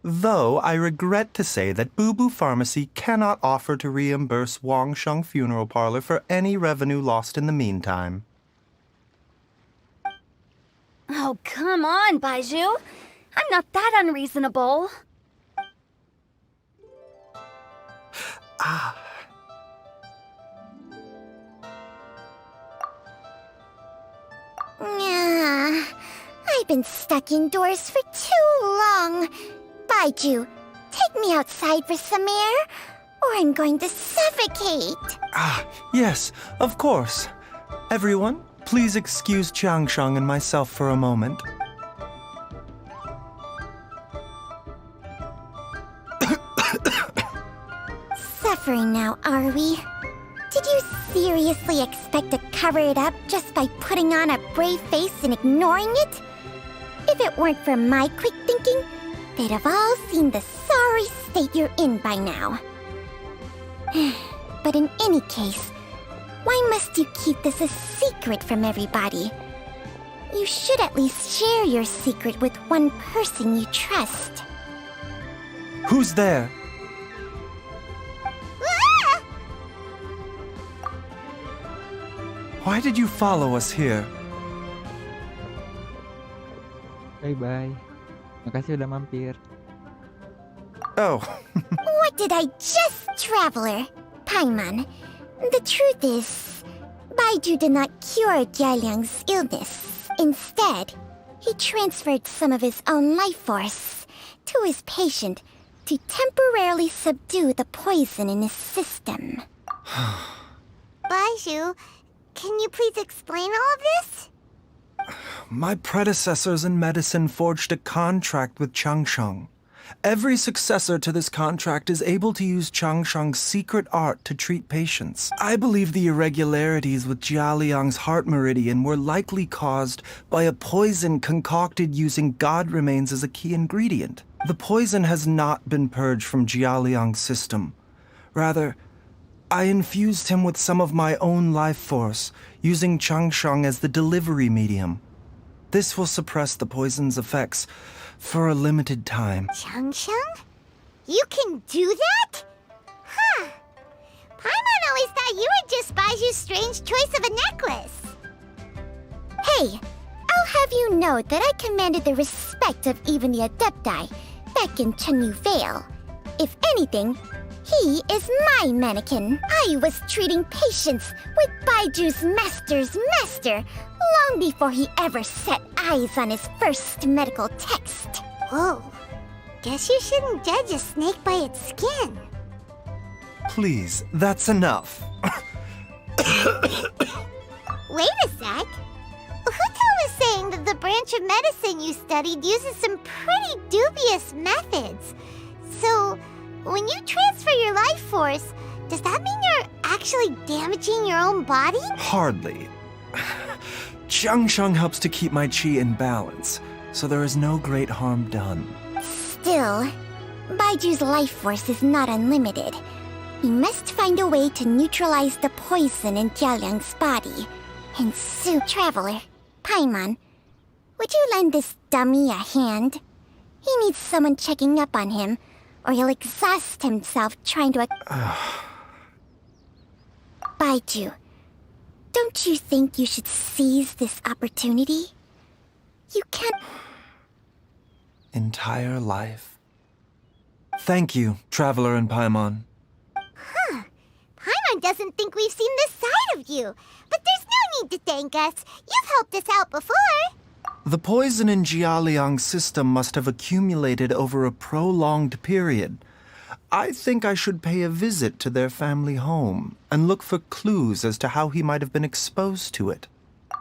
Though I regret to say that Boo Boo Pharmacy cannot offer to reimburse Wangsheng Funeral Parlor for any revenue lost in the meantime. Oh, come on, Baizhu. I'm not that unreasonable. I've been stuck indoors for too long. Baizhu, take me outside for some air, or I'm going to suffocate. Yes, of course. Everyone, please excuse Qiangsheng and myself for a moment. Suffering now, are we? Did you seriously expect to cover it up just by putting on a brave face and ignoring it? If it weren't for my quick thinking, they'd have all seen the sorry state you're in by now. But in any case, why must you keep this a secret from everybody? You should at least share your secret with one person you trust. Who's there? Why did you follow us here? Bye-bye. Makasih udah mampir. Oh. What did I just, Traveler? Paimon, the truth is, Baizhu did not cure Jialiang's illness. Instead, he transferred some of his own life force to his patient to temporarily subdue the poison in his system. Baizhu, can you please explain all of this? My predecessors in medicine forged a contract with Qiangsheng. Every successor to this contract is able to use Qiangsheng's secret art to treat patients. I believe the irregularities with Jialiang's heart meridian were likely caused by a poison concocted using god remains as a key ingredient. The poison has not been purged from Jialiang's system. Rather, I infused him with some of my own life force, using Qiangsheng as the delivery medium. This will suppress the poison's effects for a limited time. Qiangsheng? You can do that? Huh. Paimon always thought you were just Baizhu's strange choice of a necklace. Hey, I'll have you know that I commanded the respect of even the Adepti back in Chenyu Vale. If anything, he is my mannequin. I was treating patients with Baizhu's master's master long before he ever set eyes on his first medical text. Whoa. Guess you shouldn't judge a snake by its skin. Please, that's enough. Wait a sec. Huto was saying that the branch of medicine you studied uses some pretty dubious methods. So, when you transfer your life force, does that mean you're actually damaging your own body? Hardly. Qiangsheng helps to keep my chi in balance, so there is no great harm done. Still, Baizhu's life force is not unlimited. He must find a way to neutralize the poison in Jialiang's body. And so, Traveler, Paimon, would you lend this dummy a hand? He needs someone checking up on him, or he'll exhaust himself trying to... Baizhu, don't you think you should seize this opportunity? You can't... Entire life. Thank you, Traveler and Paimon. Huh. Paimon doesn't think we've seen this side of you. But there's no need to thank us. You've helped us out before. The poison in Jialiang's system must have accumulated over a prolonged period. I think I should pay a visit to their family home and look for clues as to how he might have been exposed to it.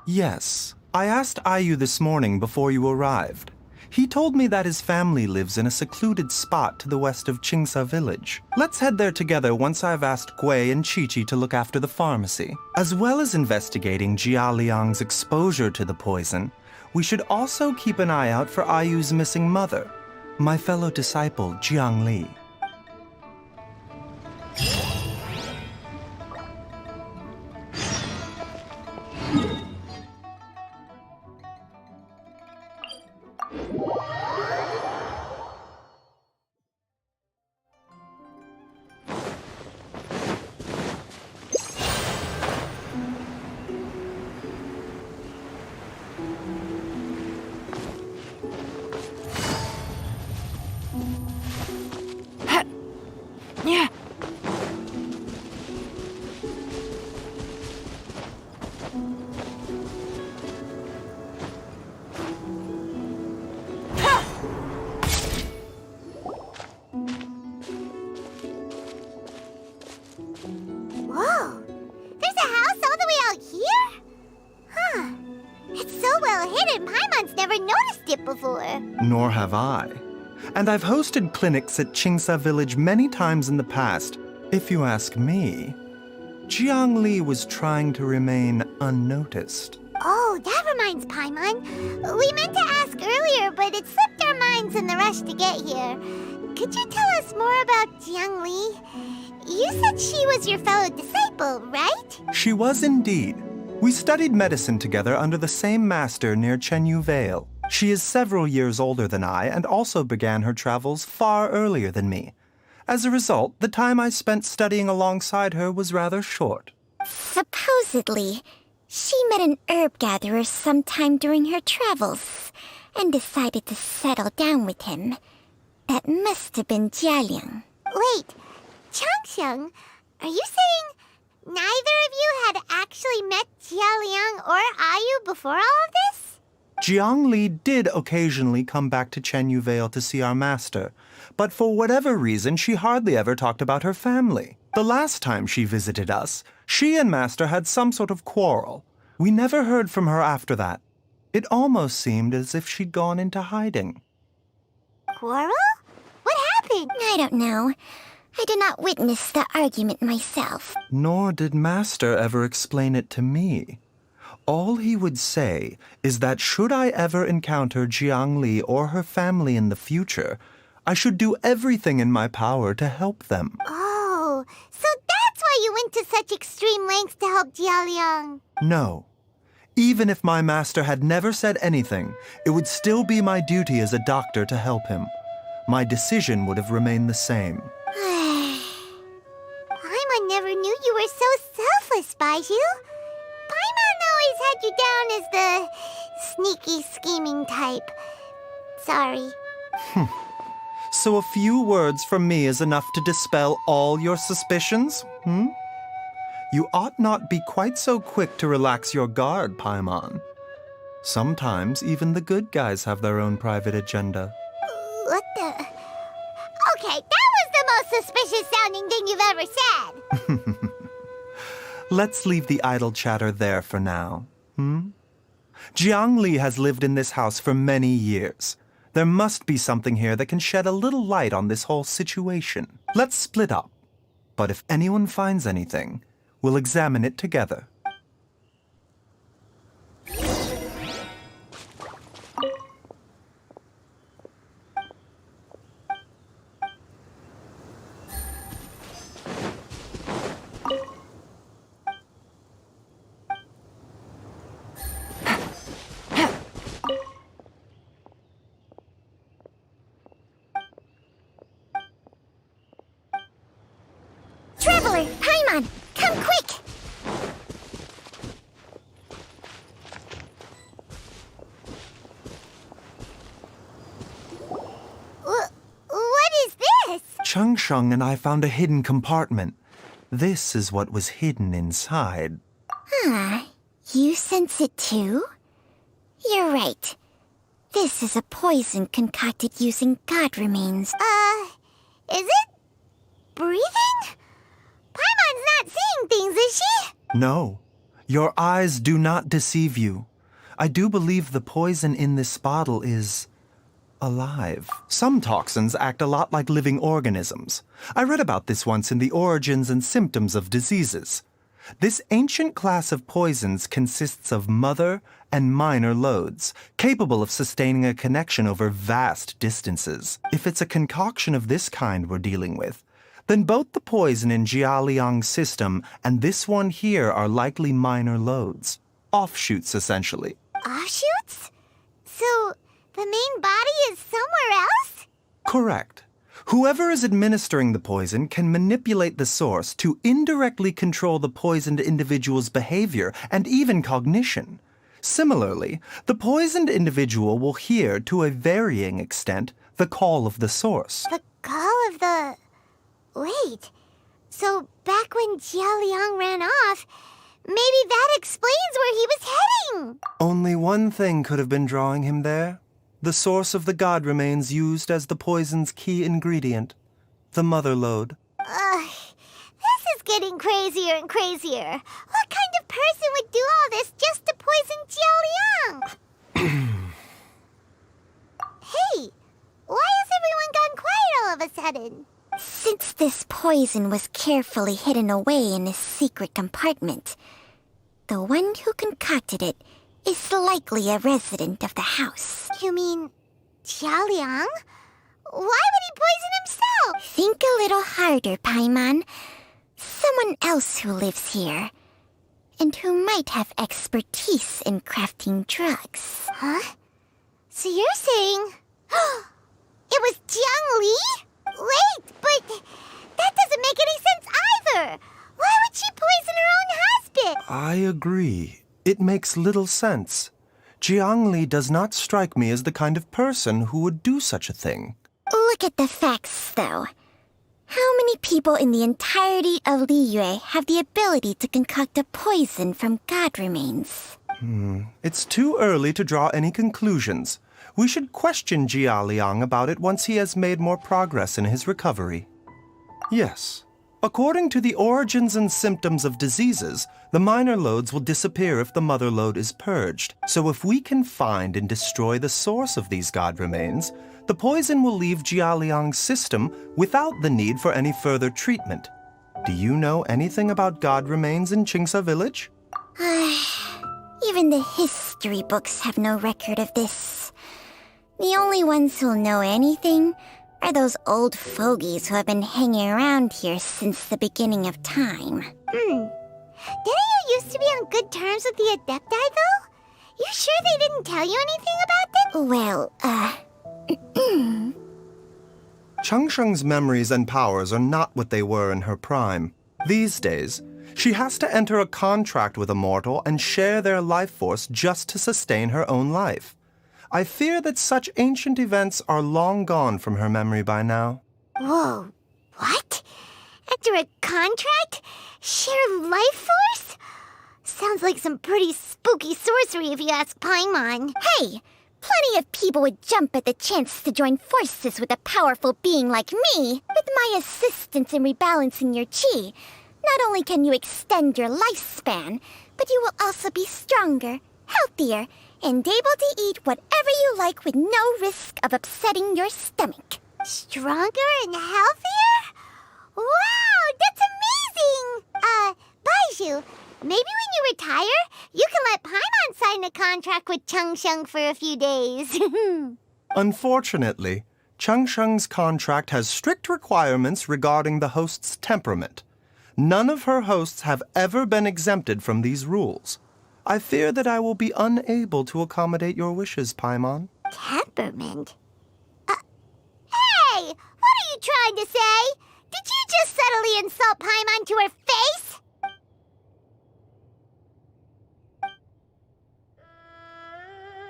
Yes, I asked Ayu this morning before you arrived. He told me that his family lives in a secluded spot to the west of Qingsa village. Let's head there together once I've asked Gui and Qiqi to look after the pharmacy. As well as investigating Jialiang's exposure to the poison, we should also keep an eye out for Ayu's missing mother, my fellow disciple Jiang Li. noticed it before. Nor have I. And I've hosted clinics at Qingsa Village many times in the past. If you ask me, Jiang Li was trying to remain unnoticed. Oh, that reminds Paimon. We meant to ask earlier, but it slipped our minds in the rush to get here. Could you tell us more about Jiang Li? You said she was your fellow disciple, right? She was indeed. We studied medicine together under the same master near Chenyu Vale. She is several years older than I and also began her travels far earlier than me. As a result, the time I spent studying alongside her was rather short. Supposedly, she met an herb gatherer sometime during her travels and decided to settle down with him. That must have been Jialiang. Wait, Changxiang, are you saying neither of you had actually met Jialiang or Ayu before all of this? Jiang Li did occasionally come back to Chenyu Vale to see our master, but for whatever reason, she hardly ever talked about her family. The last time she visited us, she and master had some sort of quarrel. We never heard from her after that. It almost seemed as if she'd gone into hiding. Quarrel? What happened? I don't know. I did not witness the argument myself. Nor did master ever explain it to me. All he would say is that should I ever encounter Jiang Li or her family in the future, I should do everything in my power to help them. Oh, so that's why you went to such extreme lengths to help Jialiang. No. Even if my master had never said anything, it would still be my duty as a doctor to help him. My decision would have remained the same. Paimon never knew you were so selfless, Baizhu. Paimon always had you down as the sneaky, scheming type. Sorry. So a few words from me is enough to dispel all your suspicions, You ought not be quite so quick to relax your guard, Paimon. Sometimes even the good guys have their own private agenda. What the... Okay, that was the most suspicious-sounding thing you've ever said. Let's leave the idle chatter there for now, Jiang Li has lived in this house for many years. There must be something here that can shed a little light on this whole situation. Let's split up. But if anyone finds anything, we'll examine it together. Traveler, Paimon, come quick! What is this? Changsheng and I found a hidden compartment. This is what was hidden inside. You sense it too? You're right. This is a poison concocted using god remains. Is it breathing? Paimon's not seeing things, is she? No, your eyes do not deceive you. I do believe the poison in this bottle is alive. Some toxins act a lot like living organisms. I read about this once in the Origins and Symptoms of Diseases. This ancient class of poisons consists of mother and minor loads, capable of sustaining a connection over vast distances. If it's a concoction of this kind we're dealing with, then both the poison in Jialiang's system and this one here are likely minor loads. Offshoots, essentially. Offshoots? So, the main body is somewhere else? Correct. Whoever is administering the poison can manipulate the source to indirectly control the poisoned individual's behavior and even cognition. Similarly, the poisoned individual will hear, to a varying extent, the call of the source. The call of the... Wait, so back when Jialiang ran off, maybe that explains where he was heading! Only one thing could have been drawing him there. The source of the god remains used as the poison's key ingredient, the mother lode. This is getting crazier and crazier. What kind of person would do all this just to poison Jialiang? of a sudden? Since this poison was carefully hidden away in a secret compartment, the one who concocted it is likely a resident of the house. You mean Jialiang? Why would he poison himself? Think a little harder, Paimon. Someone else who lives here, and who might have expertise in crafting drugs. Huh? So you're saying it was Jiang Li? Wait, but that doesn't make any sense either. Why would she poison her own husband? I agree. It makes little sense. Jiang Li does not strike me as the kind of person who would do such a thing. Look at the facts, though. How many people in the entirety of Liyue have the ability to concoct a poison from god remains? It's too early to draw any conclusions. We should question Jialiang about it once he has made more progress in his recovery. Yes. According to the origins and symptoms of diseases, the minor loads will disappear if the mother load is purged. So if we can find and destroy the source of these god remains, the poison will leave Jialiang's system without the need for any further treatment. Do you know anything about god remains in Qingce village? Even the history books have no record of this. The only ones who'll know anything are those old fogies who have been hanging around here since the beginning of time. Didn't you used to be on good terms with the Adepti, though? You sure they didn't tell you anything about them? Well, Changsheng's memories and powers are not what they were in her prime. These days, she has to enter a contract with a mortal and share their life force just to sustain her own life. I fear that such ancient events are long gone from her memory by now. Whoa, what? After a contract? Share life force? Sounds like some pretty spooky sorcery if you ask Paimon. Hey! Plenty of people would jump at the chance to join forces with a powerful being like me. With my assistance in rebalancing your chi, not only can you extend your lifespan, but you will also be stronger, healthier, and able to eat whatever you like with no risk of upsetting your stomach. Stronger and healthier? Wow, that's amazing! Baizhu, maybe when you retire, you can let Paimon sign a contract with Changsheng for a few days. Unfortunately, Changsheng's contract has strict requirements regarding the host's temperament. None of her hosts have ever been exempted from these rules. I fear that I will be unable to accommodate your wishes, Paimon. Temperament? Hey! What are you trying to say? Did you just subtly insult Paimon to her face?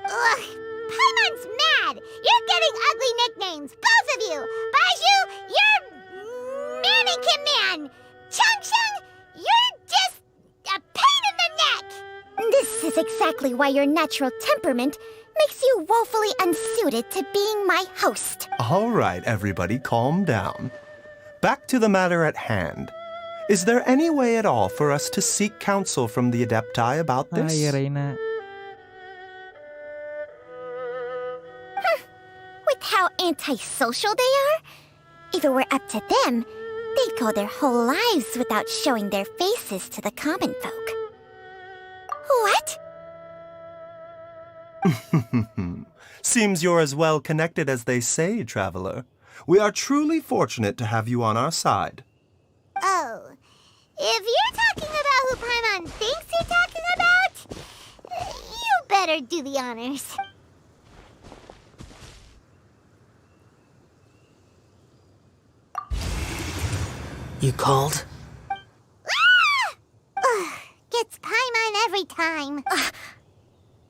Ugh, Paimon's mad! You're getting ugly nicknames, both of you! Baizhu, you're Mannequin Man! Changsheng, you're just a pain in the neck! This is exactly why your natural temperament makes you woefully unsuited to being my host. All right, everybody, calm down. Back to the matter at hand. Is there any way at all for us to seek counsel from the Adepti about this? Hai, Reina. With how antisocial they are, if it were up to them, they'd go their whole lives without showing their faces to the common folk. What? Seems you're as well connected as they say, traveler. We are truly fortunate to have you on our side. Oh, if you're talking about who Paimon thinks you're talking about, you better do the honors. You called? Gets Paimon every time.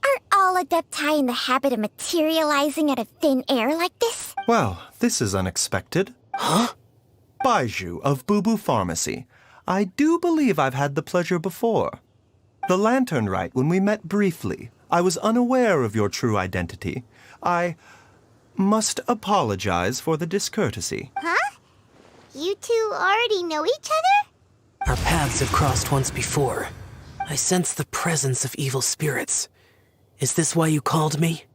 Are all Adepti in the habit of materializing out of thin air like this? Well, this is unexpected. Huh? Baizhu of Boo Pharmacy. I do believe I've had the pleasure before. The Lantern Rite, when we met briefly, I was unaware of your true identity. I must apologize for the discourtesy. Huh? You two already know each other? Our paths have crossed once before. I sense the presence of evil spirits. Is this why you called me?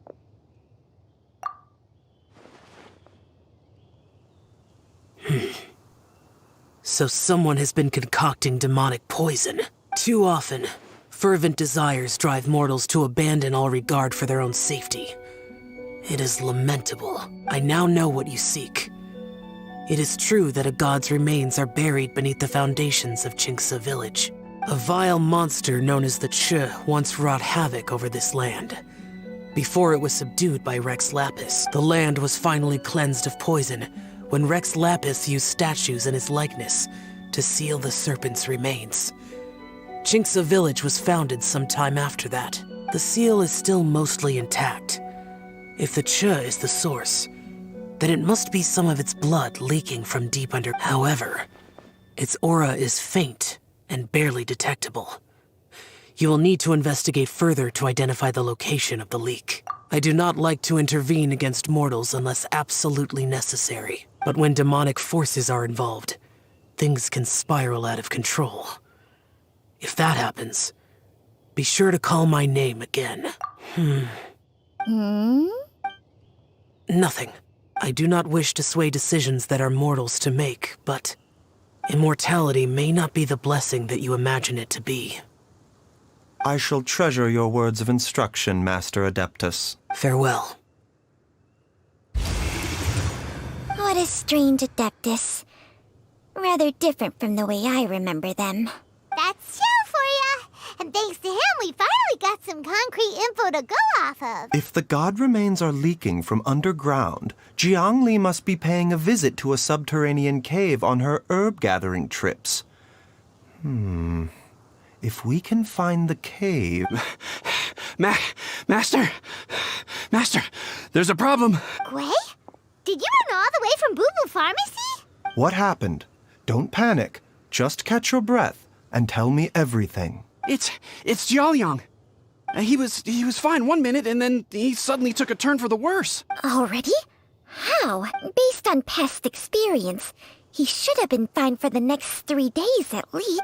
So someone has been concocting demonic poison. Too often, fervent desires drive mortals to abandon all regard for their own safety. It is lamentable. I now know what you seek. It is true that a god's remains are buried beneath the foundations of Jinxia village. A vile monster known as the Che once wrought havoc over this land. Before it was subdued by Rex Lapis, the land was finally cleansed of poison when Rex Lapis used statues in his likeness to seal the serpent's remains. Jinxia village was founded some time after that. The seal is still mostly intact. If the Che is the source, then it must be some of its blood leaking from deep under. However, its aura is faint and barely detectable. You will need to investigate further to identify the location of the leak. I do not like to intervene against mortals unless absolutely necessary. But when demonic forces are involved, things can spiral out of control. If that happens, be sure to call my name again. Nothing. I do not wish to sway decisions that are mortals to make, but immortality may not be the blessing that you imagine it to be. I shall treasure your words of instruction, Master Adeptus. Farewell. What a strange Adeptus. Rather different from the way I remember them. That's Xiao for ya! And thanks to him, we finally got some concrete info to go off of. If the god remains are leaking from underground, Jiangli must be paying a visit to a subterranean cave on her herb-gathering trips. If we can find the cave... Master, there's a problem. Gui? Did you run all the way from Boo Boo Pharmacy? What happened? Don't panic. Just catch your breath and tell me everything. It's Jiaoliang. He was fine one minute, and then he suddenly took a turn for the worse. Already? How? Based on past experience, he should have been fine for the next 3 days at least.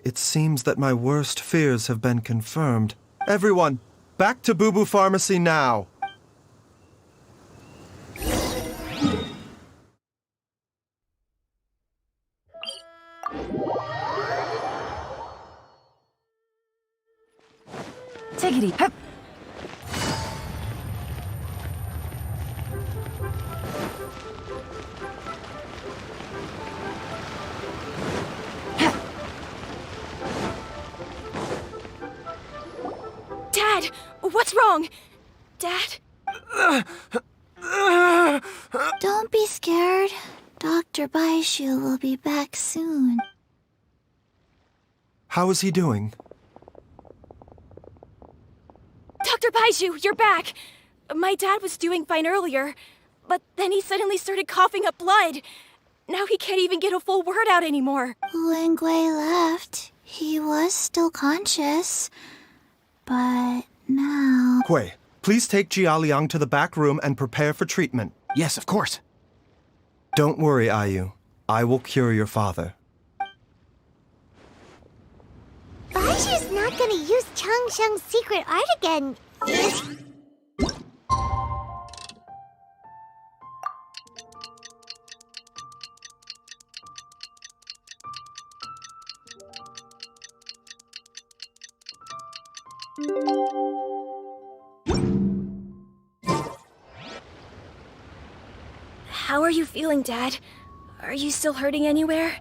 It seems that my worst fears have been confirmed. Everyone, back to Boo Boo Pharmacy now! Take it easy. Hup. Dad, what's wrong? Dad? Don't be scared. Dr. Baizhu will be back soon. How is he doing? Dr. Baizhu, you're back! My dad was doing fine earlier, but then he suddenly started coughing up blood. Now he can't even get a full word out anymore. When Gui left, he was still conscious. But now... Gui, please take Jiaoliang to the back room and prepare for treatment. Yes, of course. Don't worry, Ayu. I will cure your father. Baizhu's not gonna use Changsheng's secret art again, is he? How are you feeling, Dad? Are you still hurting anywhere?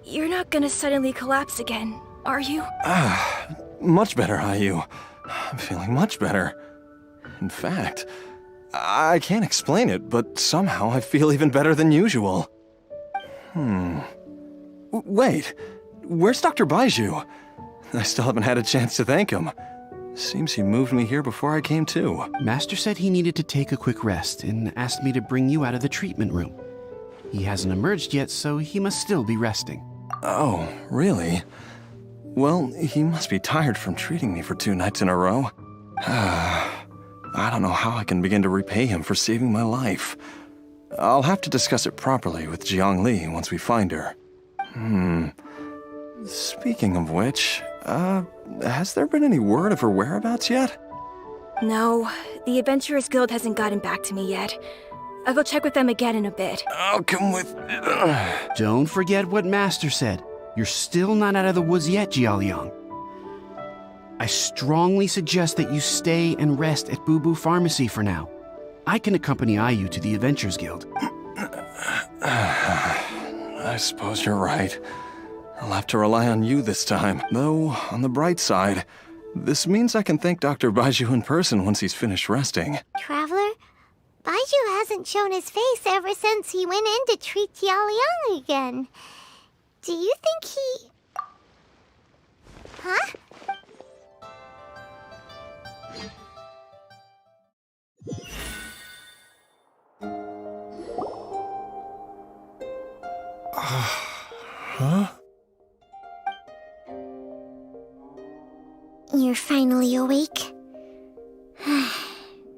You're not gonna suddenly collapse again, are you? Much better, Ayu. I'm feeling much better. In fact, I can't explain it, but somehow I feel even better than usual. Wait, where's Dr. Baizhu? I still haven't had a chance to thank him. Seems he moved me here before I came to. Master said he needed to take a quick rest and asked me to bring you out of the treatment room. He hasn't emerged yet, so he must still be resting. Oh, really? Well, he must be tired from treating me for 2 nights in a row. I don't know how I can begin to repay him for saving my life. I'll have to discuss it properly with Jiangli once we find her. Speaking of which, has there been any word of her whereabouts yet? No, the Adventurers Guild hasn't gotten back to me yet. I'll go check with them again in a bit. I'll come with... Don't forget what Master said. You're still not out of the woods yet, Jialiang. I strongly suggest that you stay and rest at Boo Boo Pharmacy for now. I can accompany Ayu to the Adventurers Guild. I suppose you're right. I'll have to rely on you this time. Though, on the bright side, this means I can thank Dr. Baizhu in person once he's finished resting. Traveler, Baizhu hasn't shown his face ever since he went in to treat Jialiang again. Do you think he... Huh? Huh? You're finally awake?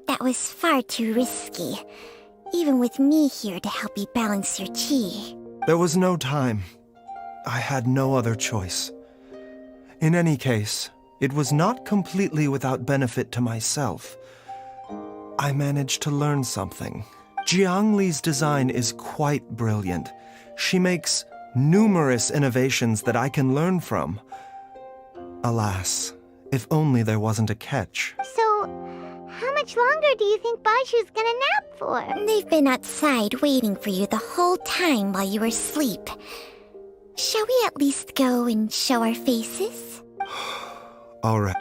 That was far too risky, even with me here to help you balance your chi. There was no time. I had no other choice. In any case, it was not completely without benefit to myself. I managed to learn something. Jiangli's design is quite brilliant. She makes numerous innovations that I can learn from. Alas, if only there wasn't a catch. So, how much longer do you think Baizhu's gonna nap for? They've been outside waiting for you the whole time while you were asleep. Shall we at least go and show our faces? All right.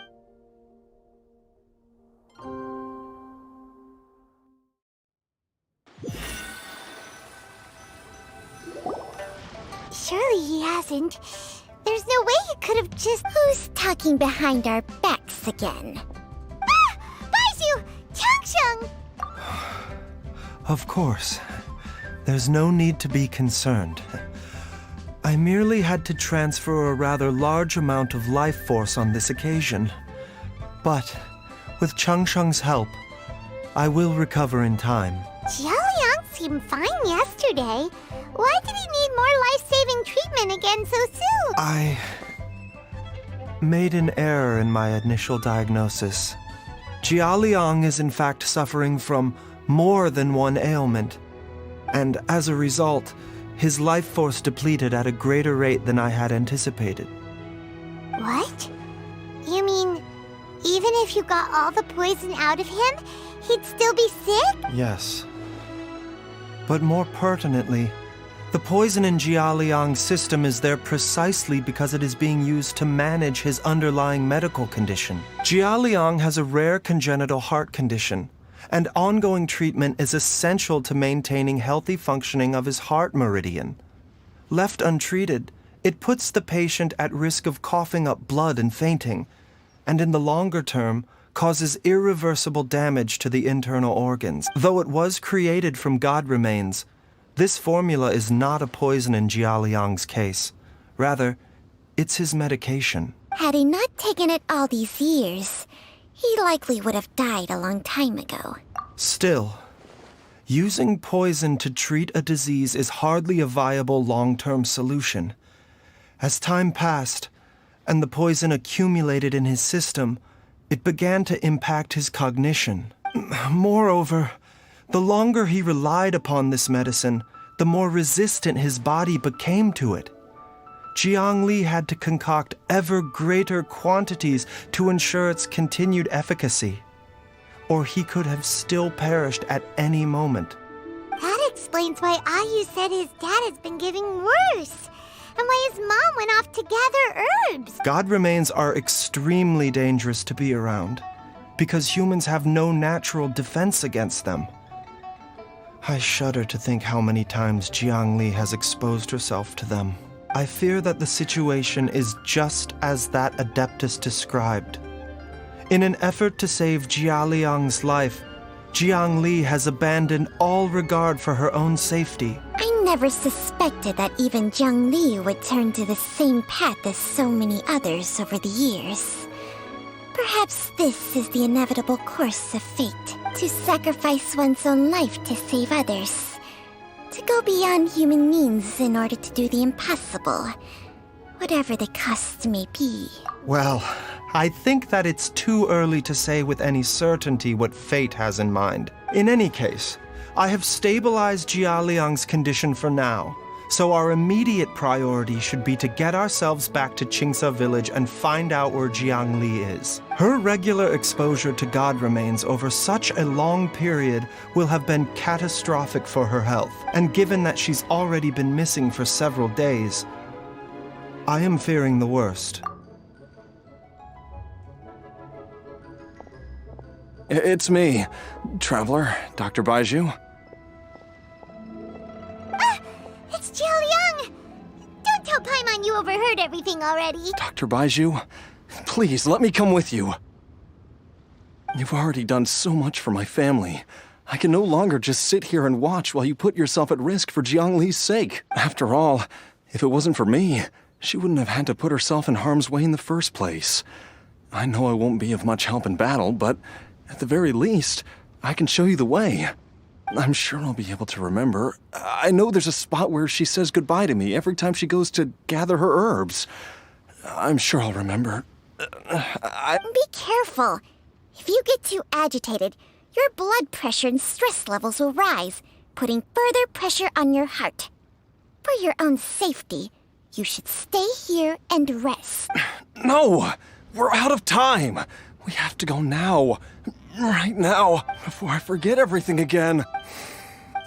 Surely he hasn't. There's no way he could have just... Who's talking behind our backs again? Ah! Baizhu! Changsheng! Of course. There's no need to be concerned. I merely had to transfer a rather large amount of life force on this occasion. But, with Changsheng's help, I will recover in time. Jialiang seemed fine yesterday. Why did he need more life-saving treatment again so soon? I made an error in my initial diagnosis. Jialiang is in fact suffering from more than one ailment, and as a result, his life force depleted at a greater rate than I had anticipated. What? You mean, even if you got all the poison out of him, he'd still be sick? Yes. But more pertinently, the poison in Jialiang's system is there precisely because it is being used to manage his underlying medical condition. Jialiang has a rare congenital heart condition, and ongoing treatment is essential to maintaining healthy functioning of his heart meridian. Left untreated, it puts the patient at risk of coughing up blood and fainting, and in the longer term, causes irreversible damage to the internal organs. Though it was created from god remains, this formula is not a poison in Jialiang's case. Rather, it's his medication. Had he not taken it all these years, he likely would have died a long time ago. Still, using poison to treat a disease is hardly a viable long-term solution. As time passed, and the poison accumulated in his system, it began to impact his cognition. Moreover, the longer he relied upon this medicine, the more resistant his body became to it. Jiangli had to concoct ever greater quantities to ensure its continued efficacy, or he could have still perished at any moment. That explains why Ayu said his dad has been getting worse, and why his mom went off to gather herbs. God remains are extremely dangerous to be around, because humans have no natural defense against them. I shudder to think how many times Jiangli has exposed herself to them. I fear that the situation is just as that Adeptus described. In an effort to save Jialiang's life, Jiangli has abandoned all regard for her own safety. I never suspected that even Jiangli would turn to the same path as so many others over the years. Perhaps this is the inevitable course of fate, to sacrifice one's own life to save others. To go beyond human means in order to do the impossible, whatever the cost may be. Well, I think that it's too early to say with any certainty what fate has in mind. In any case, I have stabilized Jia Liang's condition for now, so our immediate priority should be to get ourselves back to Qingsa village and find out where Jiang Li is. Her regular exposure to god remains over such a long period will have been catastrophic for her health, and given that she's already been missing for several days, I am fearing the worst. It's me, Traveler, Dr. Baizhu. It's Jialiang! Don't tell Paimon you overheard everything already. Dr. Baizhu, please let me come with you. You've already done so much for my family. I can no longer just sit here and watch while you put yourself at risk for Jiang Li's sake. After all, if it wasn't for me, she wouldn't have had to put herself in harm's way in the first place. I know I won't be of much help in battle, but at the very least, I can show you the way. I'm sure I'll be able to remember. I know there's a spot where she says goodbye to me every time she goes to gather her herbs. I'm sure I'll remember. Be careful. If you get too agitated, your blood pressure and stress levels will rise, putting further pressure on your heart. For your own safety, you should stay here and rest. No! We're out of time! We have to go now. Right now, before I forget everything again.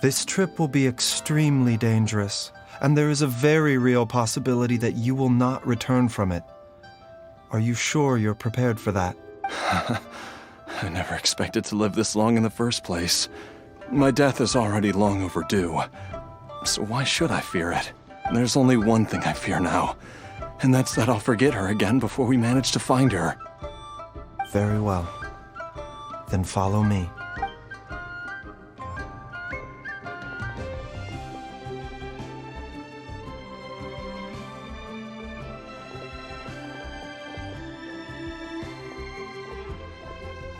This trip will be extremely dangerous, and there is a very real possibility that you will not return from it. Are you sure you're prepared for that? I never expected to live this long in the first place. My death is already long overdue. So why should I fear it? There's only one thing I fear now, and that's that I'll forget her again before we manage to find her. Very well. Then follow me.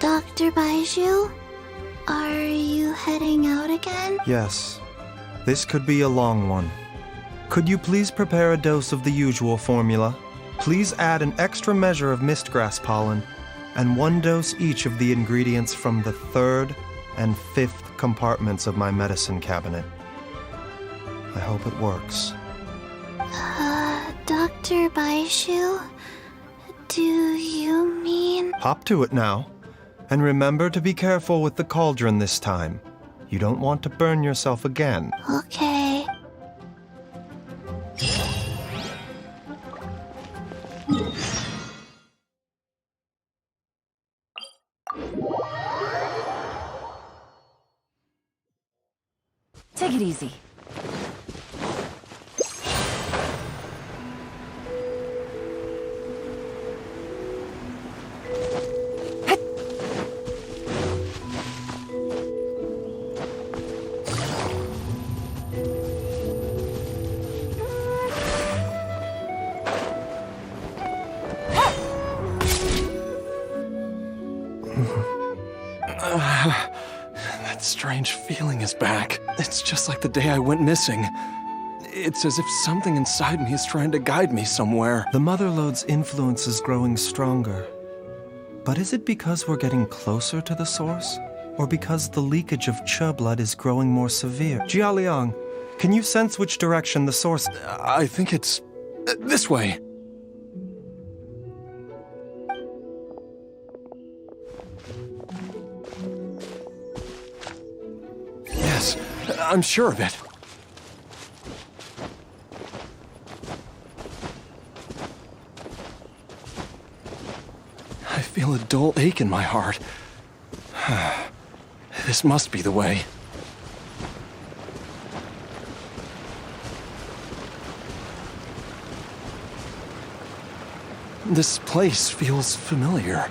Dr. Baizhu, are you heading out again? Yes. This could be a long one. Could you please prepare a dose of the usual formula? Please add an extra measure of mistgrass pollen, and 1 dose each of the ingredients from the 3rd and 5th compartments of my medicine cabinet. I hope it works. Dr. Baizhu, do you mean... Hop to it now. And remember to be careful with the cauldron this time. You don't want to burn yourself again. Okay. Take it easy. That strange feeling is back. It's just like the day I went missing. It's as if something inside me is trying to guide me somewhere. The Mother Lode's influence is growing stronger. But is it because we're getting closer to the source? Or because the leakage of Che blood is growing more severe? Jialiang, can you sense which direction the source... I think it's... this way. Yes, I'm sure of it. I feel a dull ache in my heart. This must be the way. This place feels familiar.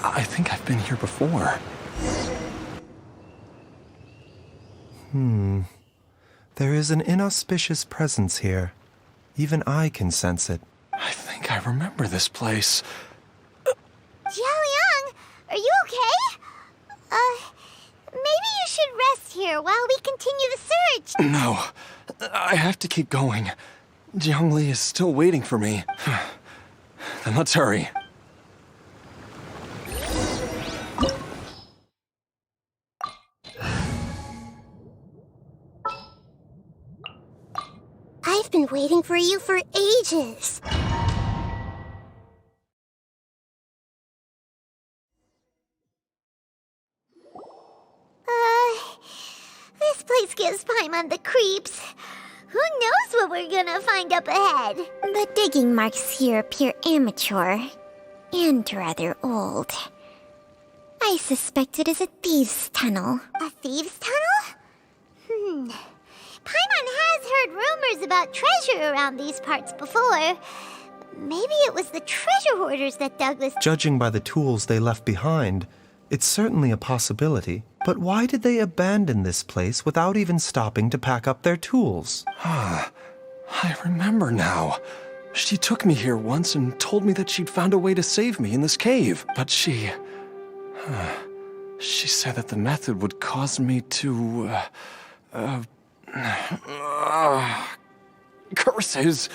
I think I've been here before. There is an inauspicious presence here. Even I can sense it. I think I remember this place. Jialiang, are you okay? Maybe you should rest here while we continue the search. No, I have to keep going. Jiang Li is still waiting for me. Then let's hurry. waiting for you for ages. This place gives Paimon the creeps. Who knows what we're gonna find up ahead? The digging marks here appear amateur and rather old. I suspect it is a thieves' tunnel. A thieves' tunnel? Paimon has heard rumors about treasure around these parts before. Maybe it was the treasure hoarders that dug this. Judging by the tools they left behind, it's certainly a possibility. But why did they abandon this place without even stopping to pack up their tools? I remember now. She took me here once and told me that she'd found a way to save me in this cave. But she said that the method would cause me to, curses!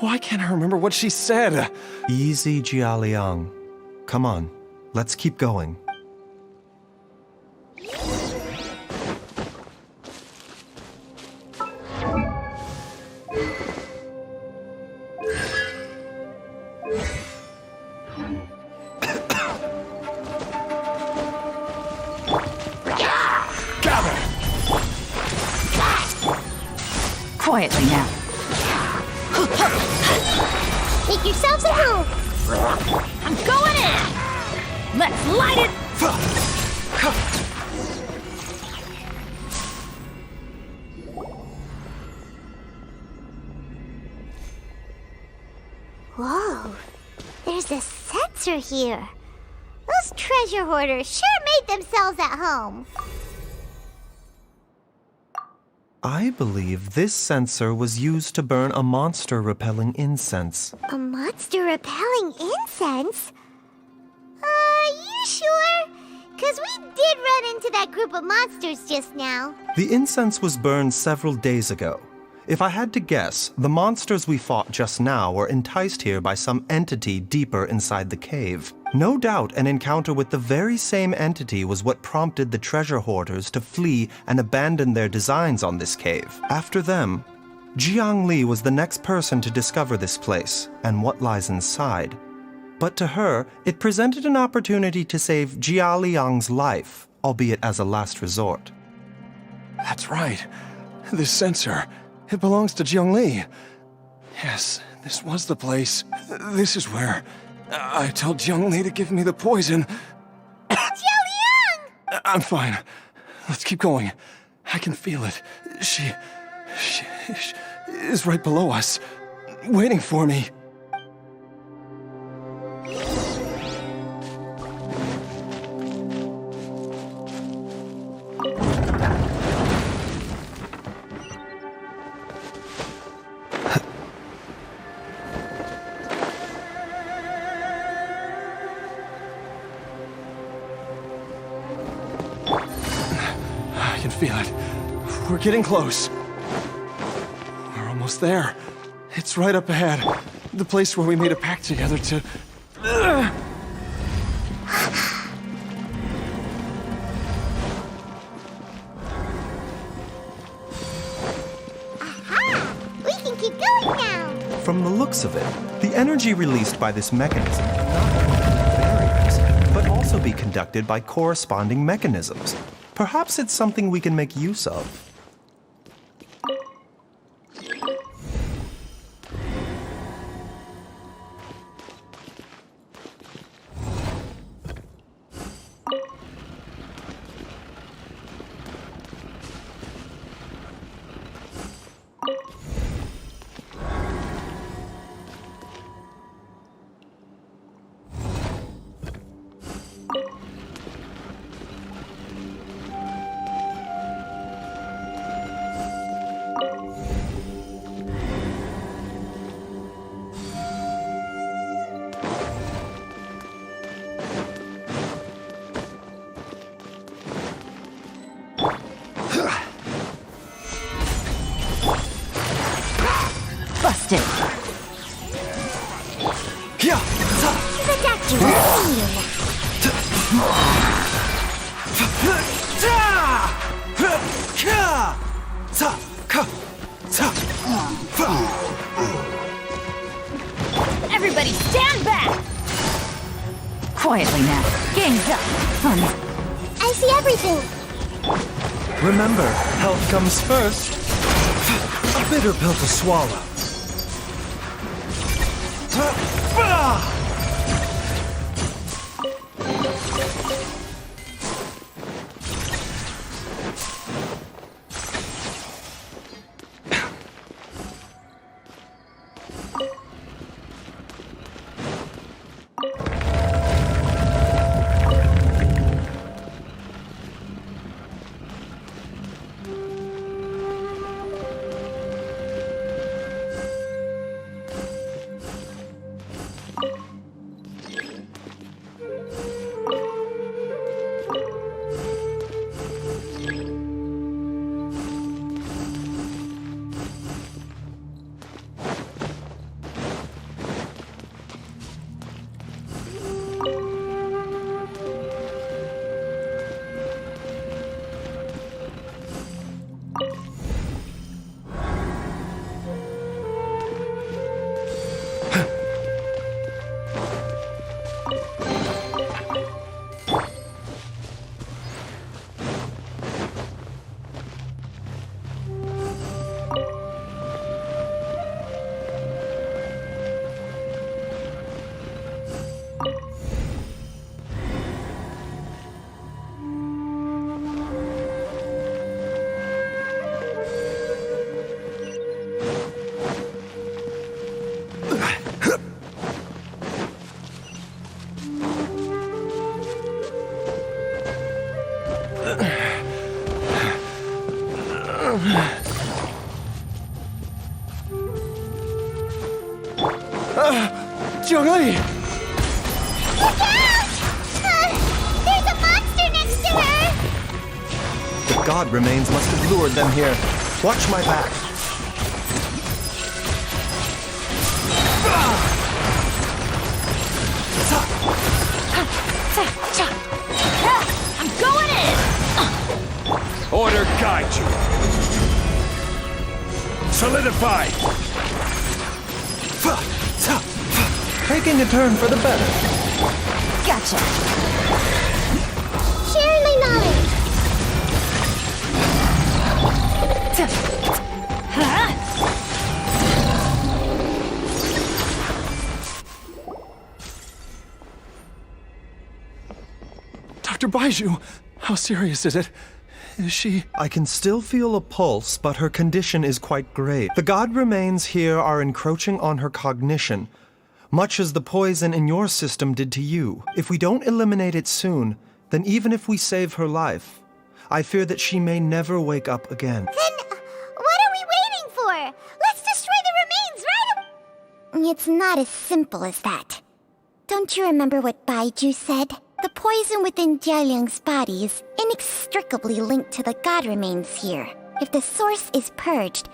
Why can't I remember what she said? Easy, Jialiang. Come on, let's keep going. Quietly now. Make yourselves at home. I'm going in! Let's light it! Whoa, there's a sensor here. Those treasure hoarders sure made themselves at home. I believe this sensor was used to burn a monster-repelling incense. A monster-repelling incense? You sure? 'Cause we did run into that group of monsters just now. The incense was burned several days ago. If I had to guess, the monsters we fought just now were enticed here by some entity deeper inside the cave. No doubt an encounter with the very same entity was what prompted the treasure hoarders to flee and abandon their designs on this cave. After them, Jiang Li was the next person to discover this place and what lies inside. But to her, it presented an opportunity to save Jia Liang's life, albeit as a last resort. That's right. This sensor, it belongs to Jiang Li. Yes, this was the place. This is where I told Jiang Li to give me the poison. Jia Liang! I'm fine. Let's keep going. I can feel it. She is right below us, waiting for me. I can feel it. We're getting close. We're almost there. It's right up ahead. The place where we made a pact together to... Aha! We can keep going now. From the looks of it, the energy released by this mechanism cannot only be barriers, but also be conducted by corresponding mechanisms. Perhaps it's something we can make use of. Busted! Everybody stand back! Quietly now. Game's up. I see everything. Remember, health comes first. A bitter pill to swallow. Jiangli! Look out! There's a monster next to her! The god remains must have lured them here. Watch my back. I'm going in! Order guide you. Solidify. Taking a turn for the better. Gotcha. Sharing my knowledge. Dr. Baizhu, how serious is it? Is she... I can still feel a pulse, but her condition is quite grave. The god remains here are encroaching on her cognition, much as the poison in your system did to you. If we don't eliminate it soon, then even if we save her life, I fear that she may never wake up again. Then what are we waiting for? Let's destroy the remains, right? It's not as simple as that. Don't you remember what Baizhu said? The poison within Jialiang's body is inextricably linked to the god remains here. If the source is purged,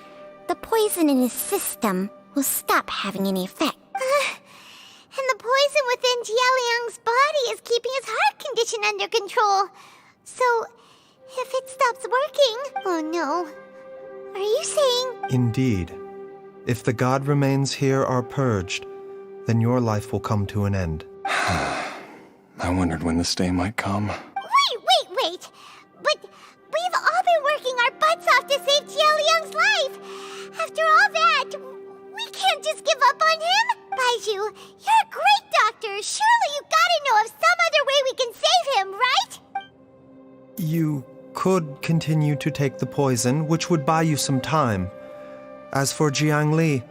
the poison in his system will stop having any effect. And the poison within Jialiang's body is keeping his heart condition under control. So, if it stops working... Oh no. Are you saying... Indeed. If the god remains here are purged, then your life will come to an end. I wondered when this day might come. Wait! But we've all been working our butts off to save Jialiang's life. After all that, we can't just give up on him. Baizhu, you're a great doctor. Surely you gotta know of some other way we can save him, right? You could continue to take the poison, which would buy you some time. As for Jiangli,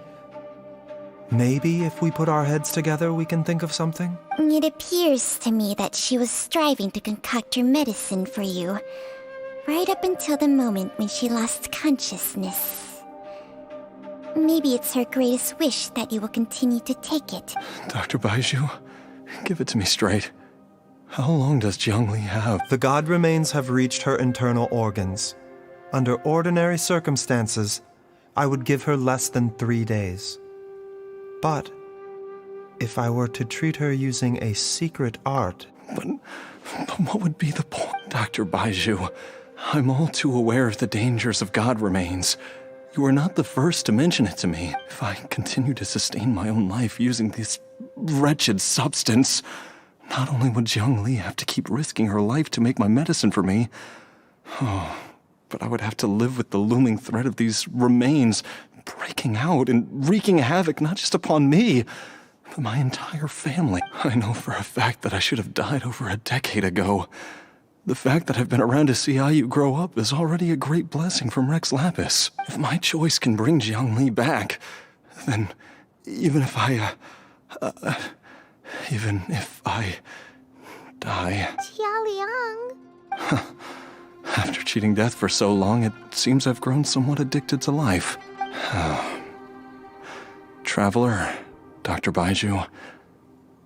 maybe if we put our heads together, we can think of something? It appears to me that she was striving to concoct your medicine for you, right up until the moment when she lost consciousness. Maybe it's her greatest wish that you will continue to take it. Dr. Baizhu, give it to me straight. How long does Jiangli have? The god remains have reached her internal organs. Under ordinary circumstances, I would give her less than 3 days. But if I were to treat her using a secret art... But what would be the point? Dr. Baizhu, I'm all too aware of the dangers of god remains. You are not the first to mention it to me. If I continue to sustain my own life using this wretched substance. Not only would Jiang Li have to keep risking her life to make my medicine for me, but I would have to live with the looming threat of these remains breaking out and wreaking havoc not just upon me, but my entire family. I know for a fact that I should have died over a decade ago. The fact that I've been around to see IU grow up is already a great blessing from Rex Lapis. If my choice can bring Jiang Li back, then even if I die... Jialiang. After cheating death for so long, it seems I've grown somewhat addicted to life. Traveler, Dr. Baizhu,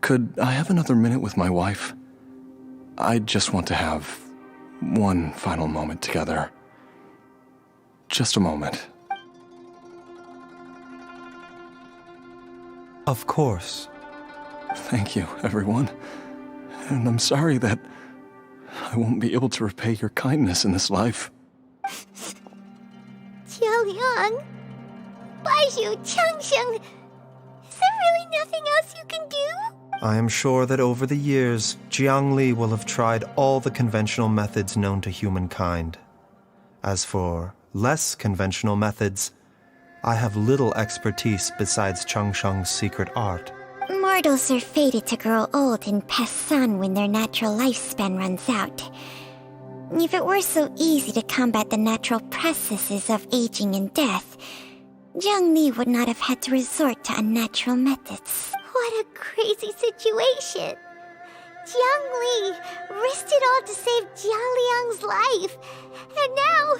could I have another minute with my wife? I just want to have one final moment together. Just a moment. Of course. Thank you, everyone. And I'm sorry that I won't be able to repay your kindness in this life. Jialiang. Baizhu, Changsheng. Is there really nothing else you can do? I am sure that over the years, Jiang Li will have tried all the conventional methods known to humankind. As for less conventional methods, I have little expertise besides Changsheng's secret art. Mortals are fated to grow old and pass on when their natural lifespan runs out. If it were so easy to combat the natural processes of aging and death, Jiang Li would not have had to resort to unnatural methods. What a crazy situation. Jiang Li risked it all to save Jialiang's life. And now,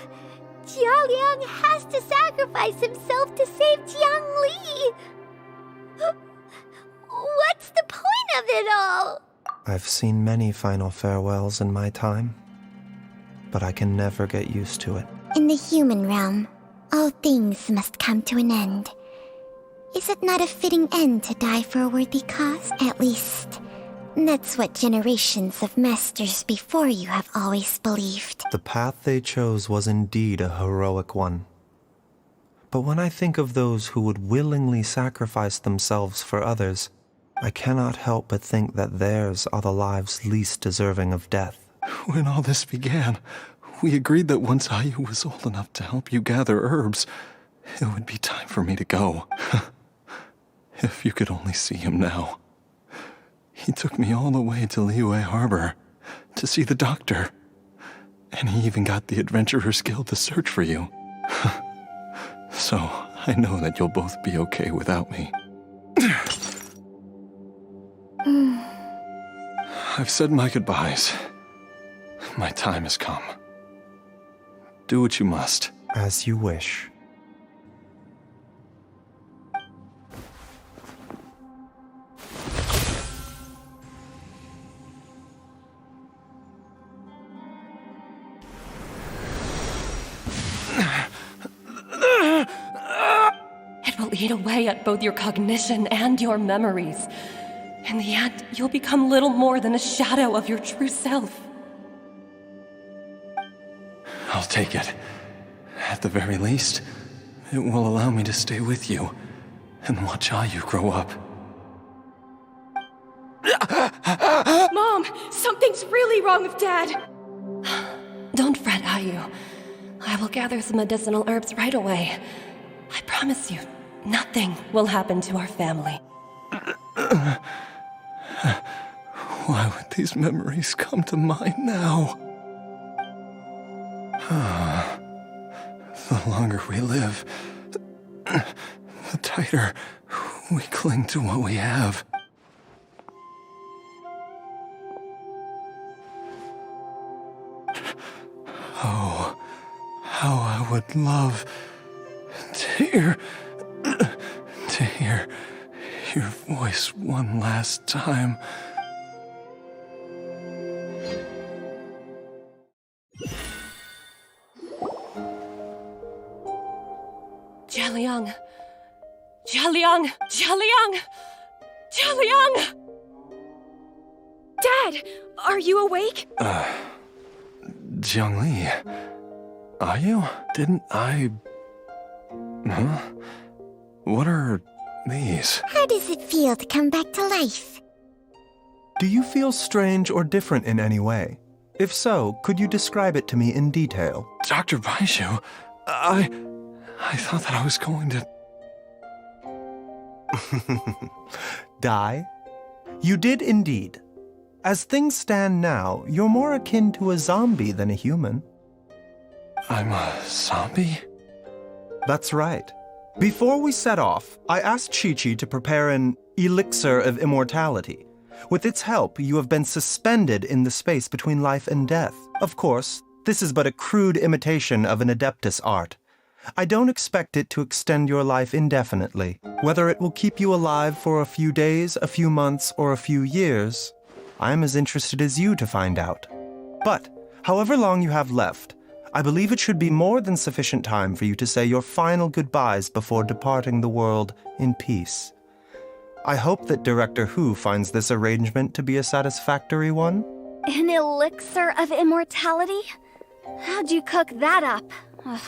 Jialiang has to sacrifice himself to save Jiang Li. What's the point of it all? I've seen many final farewells in my time, but I can never get used to it. In the human realm, all things must come to an end. Is it not a fitting end to die for a worthy cause? At least, that's what generations of masters before you have always believed. The path they chose was indeed a heroic one. But when I think of those who would willingly sacrifice themselves for others, I cannot help but think that theirs are the lives least deserving of death. When all this began, we agreed that once Ayu was old enough to help you gather herbs, it would be time for me to go. If you could only see him now. He took me all the way to Liyue Harbor to see the doctor. And he even got the Adventurers Guild to search for you. So, I know that you'll both be okay without me. I've said my goodbyes. My time has come. Do what you must. As you wish. It will eat away at both your cognition and your memories. In the end, you'll become little more than a shadow of your true self. I'll take it. At the very least, it will allow me to stay with you and watch Ayu grow up. Mom, something's really wrong with Dad. Don't fret, Ayu. I will gather some medicinal herbs right away. I promise you, nothing will happen to our family. Why would these memories come to mind now? The longer we live, the tighter we cling to what we have. Oh, how I would love to hear your voice one last time. Jialiang! Jialiang! Jialiang! Jialiang! Dad, are you awake? Jiang Li, are you? Didn't I... Huh? What are these? How does it feel to come back to life? Do you feel strange or different in any way? If so, could you describe it to me in detail? Dr. Baizhu, I thought that I was going to... Die? You did indeed. As things stand now, you're more akin to a zombie than a human. I'm a zombie? That's right. Before we set off, I asked Chi-Chi to prepare an elixir of immortality. With its help, you have been suspended in the space between life and death. Of course, this is but a crude imitation of an Adeptus art. I don't expect it to extend your life indefinitely. Whether it will keep you alive for a few days, a few months, or a few years, I am as interested as you to find out. But, however long you have left, I believe it should be more than sufficient time for you to say your final goodbyes before departing the world in peace. I hope that Director Hu finds this arrangement to be a satisfactory one. An elixir of immortality? How'd you cook that up? Ugh.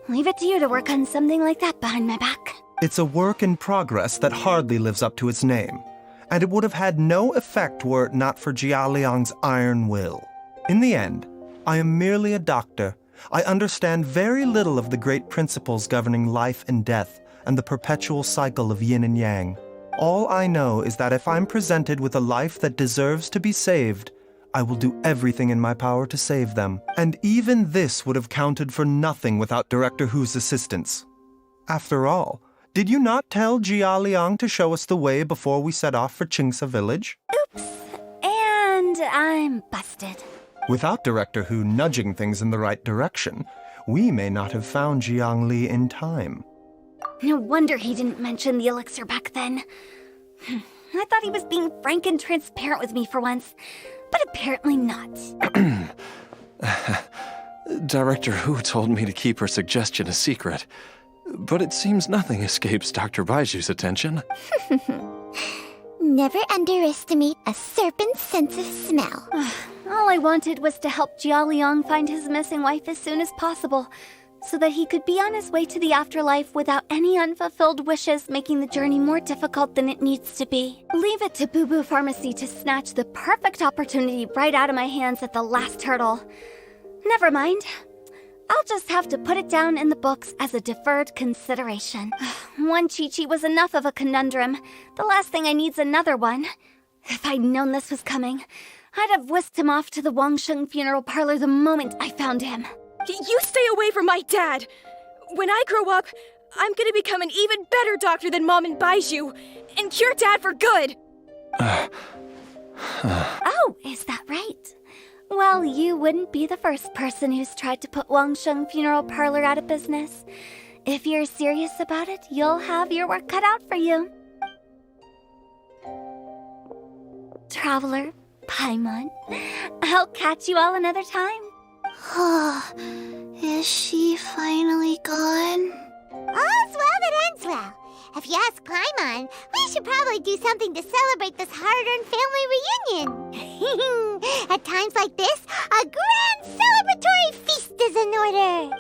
Leave it to you to work on something like that behind my back. It's a work in progress that hardly lives up to its name, and it would have had no effect were it not for Jia Liang's iron will. In the end, I am merely a doctor. I understand very little of the great principles governing life and death and the perpetual cycle of yin and yang. All I know is that if I'm presented with a life that deserves to be saved, I will do everything in my power to save them. And even this would have counted for nothing without Director Hu's assistance. After all, did you not tell Jia Liang to show us the way before we set off for Qingce village? Oops. And I'm busted. Without Director Hu nudging things in the right direction, we may not have found Jiang Li in time. No wonder he didn't mention the elixir back then. I thought he was being frank and transparent with me for once, but apparently not. Director Hu told me to keep her suggestion a secret, but it seems nothing escapes Dr. Baizhu's attention. Never underestimate a serpent's sense of smell. All I wanted was to help Jia Liang find his missing wife as soon as possible, so that he could be on his way to the afterlife without any unfulfilled wishes making the journey more difficult than it needs to be. Leave it to Boo Boo Pharmacy to snatch the perfect opportunity right out of my hands at the last hurdle. Never mind. I'll just have to put it down in the books as a deferred consideration. One Chi-Chi was enough of a conundrum. The last thing I need's another one. If I'd known this was coming, I'd have whisked him off to the Wangsheng funeral parlor the moment I found him. You stay away from my dad! When I grow up, I'm gonna become an even better doctor than Mom and Baizhu, and cure Dad for good! Oh, is that right? Well, you wouldn't be the first person who's tried to put Wangsheng Funeral Parlor out of business. If you're serious about it, you'll have your work cut out for you. Traveler, Paimon, I'll catch you all another time. Is she finally gone? All's well that ends well. If you ask Paimon, we should probably do something to celebrate this hard-earned family reunion. At times like this, a grand celebratory feast is in order.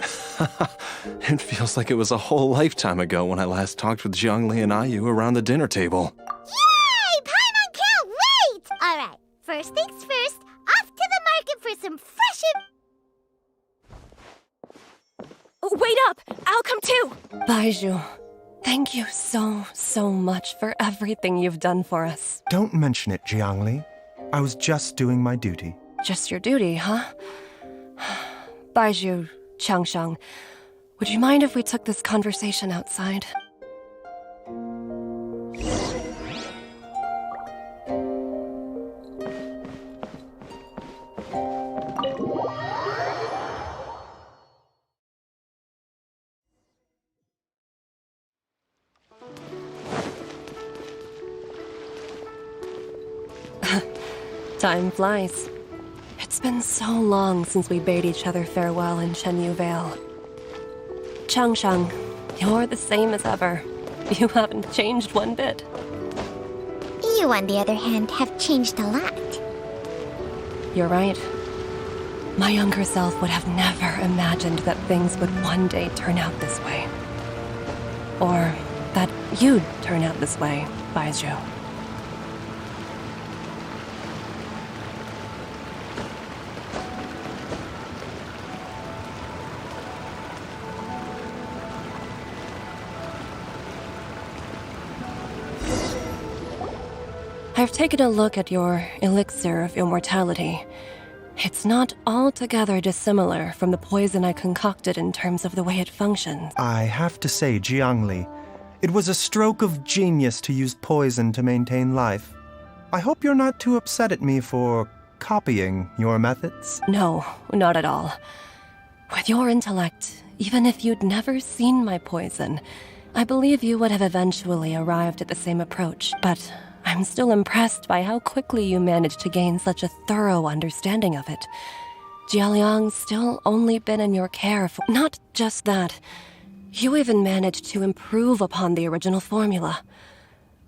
It feels like it was a whole lifetime ago when I last talked with Zhongli and Ayu around the dinner table. Yay! Paimon can't wait! All right, first things first, off to the market for some fresh Wait up! I'll come too! Baizhu, thank you so much for everything you've done for us. Don't mention it, Jiangli. I was just doing my duty. Just your duty, huh? Baizhu, Changsheng, would you mind if we took this conversation outside? Time flies. It's been so long since we bade each other farewell in Shenyu Vale. Changsheng, you're the same as ever. You haven't changed one bit. You, on the other hand, have changed a lot. You're right. My younger self would have never imagined that things would one day turn out this way. Or that you'd turn out this way, Baizhu. I've taken a look at your elixir of immortality. It's not altogether dissimilar from the poison I concocted in terms of the way it functions. I have to say, Jiangli, it was a stroke of genius to use poison to maintain life. I hope you're not too upset at me for copying your methods. No, not at all. With your intellect, even if you'd never seen my poison, I believe you would have eventually arrived at the same approach, but I'm still impressed by how quickly you managed to gain such a thorough understanding of it. Jialiang's still only been in your care for— Not just that. You even managed to improve upon the original formula.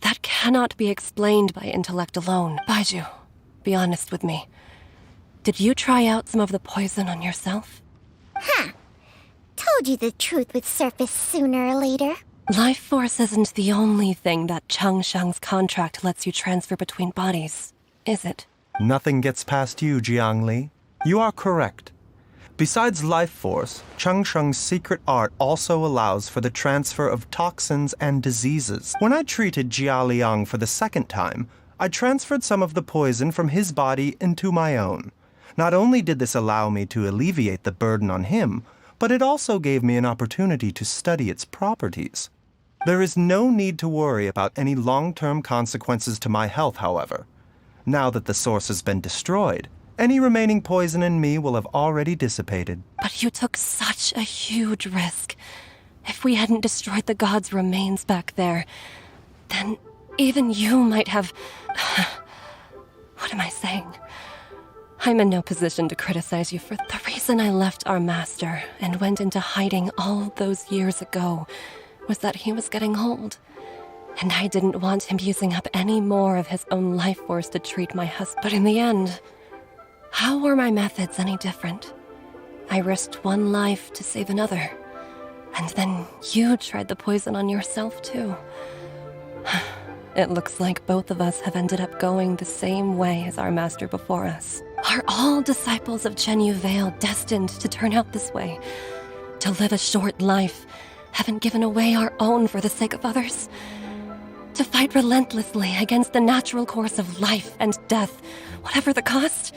That cannot be explained by intellect alone. Baizhu, be honest with me. Did you try out some of the poison on yourself? Huh. Told you the truth would surface sooner or later. Life force isn't the only thing that Changshang's contract lets you transfer between bodies, is it? Nothing gets past you, Jiangli. You are correct. Besides life force, Changsheng's secret art also allows for the transfer of toxins and diseases. When I treated Jialiang for the second time, I transferred some of the poison from his body into my own. Not only did this allow me to alleviate the burden on him, but it also gave me an opportunity to study its properties. There is no need to worry about any long-term consequences to my health, however. Now that the source has been destroyed, any remaining poison in me will have already dissipated. But you took such a huge risk. If we hadn't destroyed the god's remains back there, then even you might have— What am I saying? I'm in no position to criticize you for— The reason I left our master and went into hiding all those years ago was that he was getting old, and I didn't want him using up any more of his own life force to treat my husband. But in the end, how were my methods any different? I risked one life to save another, and then you tried the poison on yourself too. It looks like both of us have ended up going the same way as our master before us. Are all disciples of Chenyu Vale destined to turn out this way? To live a short life, having given away our own for the sake of others? To fight relentlessly against the natural course of life and death, whatever the cost?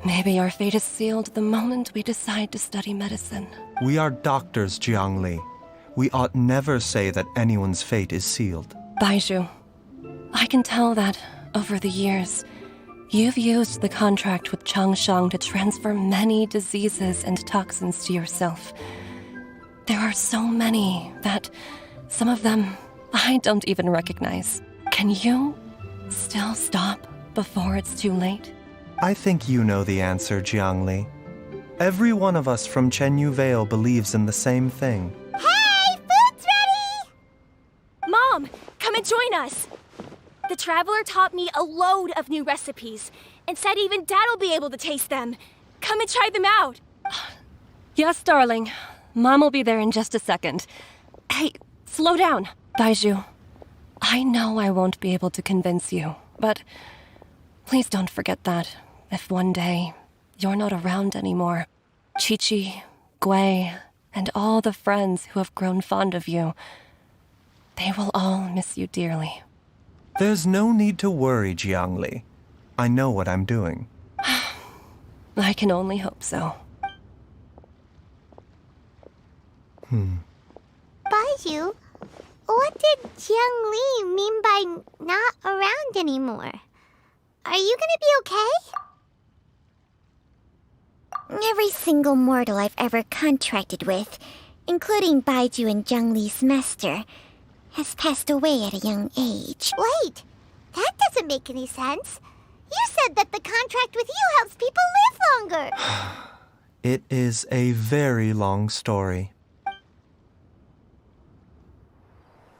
Maybe our fate is sealed the moment we decide to study medicine. We are doctors, Jiangli. We ought never say that anyone's fate is sealed. Baizhu, I can tell that, over the years, you've used the contract with Changshang to transfer many diseases and toxins to yourself. There are so many that some of them I don't even recognize. Can you still stop before it's too late? I think you know the answer, Jiangli. Every one of us from Chenyu Vale believes in the same thing. Hey, food's ready! Mom, come and join us. The Traveler taught me a load of new recipes and said even Dad'll be able to taste them. Come and try them out. Yes, darling. Mom will be there in just a second. Hey, slow down. Baizhu, I know I won't be able to convince you, but please don't forget that if one day you're not around anymore, Chi-Chi, Gui, and all the friends who have grown fond of you, they will all miss you dearly. There's no need to worry, Jiangli. I know what I'm doing. I can only hope so. Baizhu, what did Jiang Li mean by not around anymore? Are you gonna be okay? Every single mortal I've ever contracted with, including Baizhu and Jiang Li's master, has passed away at a young age. Wait, that doesn't make any sense. You said that the contract with you helps people live longer. It is a very long story.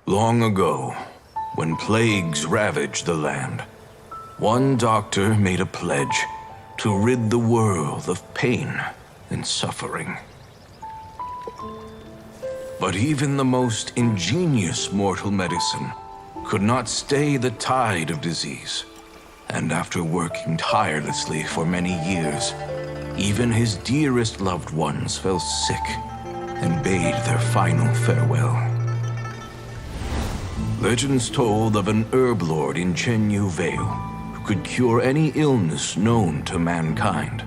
Long ago, when plagues ravaged the land, one doctor made a pledge to rid the world of pain and suffering. But even the most ingenious mortal medicine could not stay the tide of disease. And after working tirelessly for many years, even his dearest loved ones fell sick and bade their final farewell. Legends told of an herb lord in Chenyu Vale who could cure any illness known to mankind.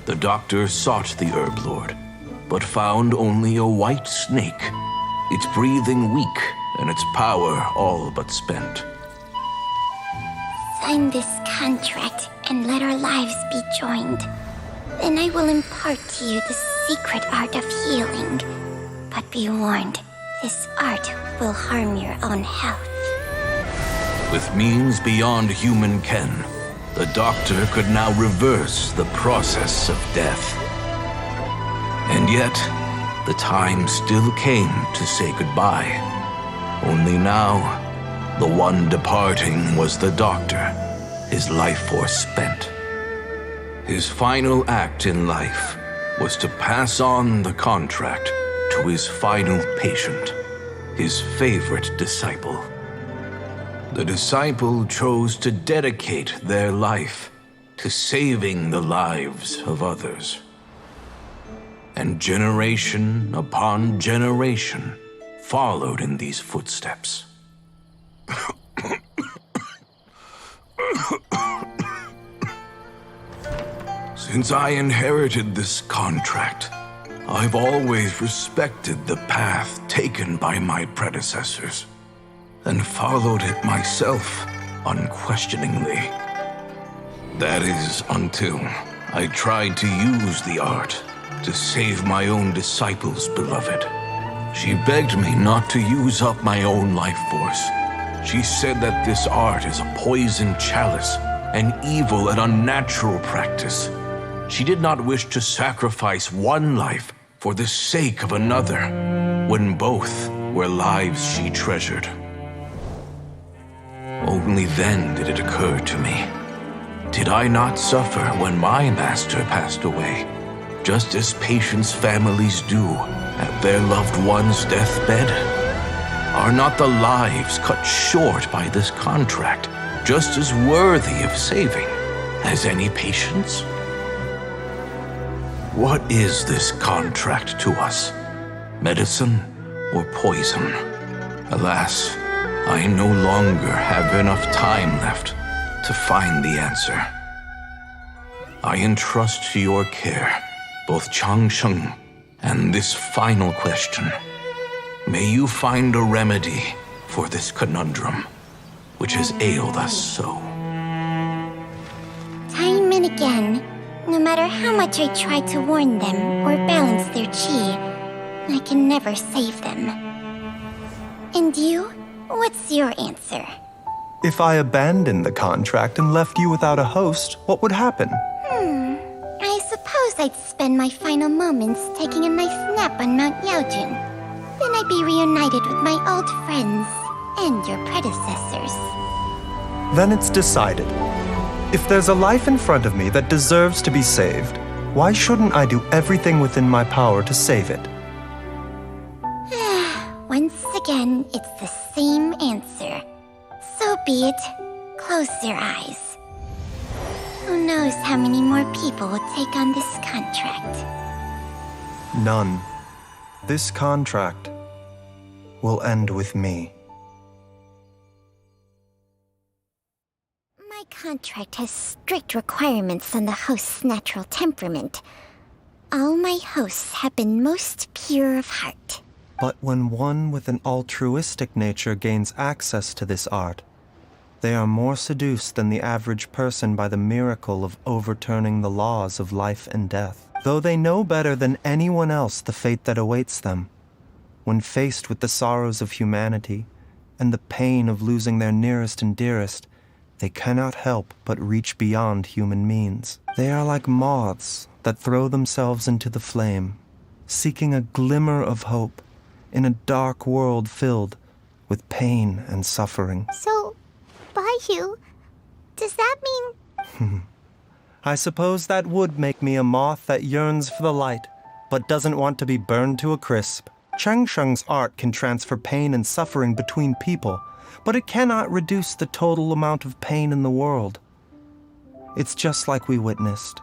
The doctor sought the herb lord, but found only a white snake, its breathing weak and its power all but spent. Sign this contract and let our lives be joined. Then I will impart to you the secret art of healing. But be warned, this art will harm your own health. With means beyond human ken, the doctor could now reverse the process of death. And yet, the time still came to say goodbye. Only now, the one departing was the doctor, his life force spent. His final act in life was to pass on the contract to his final patient, his favorite disciple. The disciple chose to dedicate their life to saving the lives of others. And generation upon generation followed in these footsteps. Since I inherited this contract, I've always respected the path taken by my predecessors and followed it myself unquestioningly. That is, until I tried to use the art to save my own disciple's beloved. She begged me not to use up my own life force. She said that this art is a poisoned chalice, an evil and unnatural practice. She did not wish to sacrifice one life for the sake of another, when both were lives she treasured. Only then did it occur to me. Did I not suffer when my master passed away, just as patients' families do at their loved one's deathbed? Are not the lives cut short by this contract just as worthy of saving as any patients? What is this contract to us? Medicine or poison? Alas, I no longer have enough time left to find the answer. I entrust to your care both Changsheng and this final question. May you find a remedy for this conundrum, which has ailed us so. Time and again, no matter how much I try to warn them or balance their chi, I can never save them. And you? What's your answer? If I abandoned the contract and left you without a host, what would happen? I suppose I'd spend my final moments taking a nice nap on Mount Yaojun. Then I'd be reunited with my old friends and your predecessors. Then it's decided. If there's a life in front of me that deserves to be saved, why shouldn't I do everything within my power to save it? Once again, it's the same answer. So be it. Close your eyes. Who knows how many more people will take on this contract? None. This contract will end with me. My contract has strict requirements on the host's natural temperament. All my hosts have been most pure of heart. But when one with an altruistic nature gains access to this art, they are more seduced than the average person by the miracle of overturning the laws of life and death. Though they know better than anyone else the fate that awaits them, when faced with the sorrows of humanity and the pain of losing their nearest and dearest, they cannot help but reach beyond human means. They are like moths that throw themselves into the flame, seeking a glimmer of hope in a dark world filled with pain and suffering. So, Baizhu, does that mean... I suppose that would make me a moth that yearns for the light, but doesn't want to be burned to a crisp. Changsheng's art can transfer pain and suffering between people, but it cannot reduce the total amount of pain in the world. It's just like we witnessed.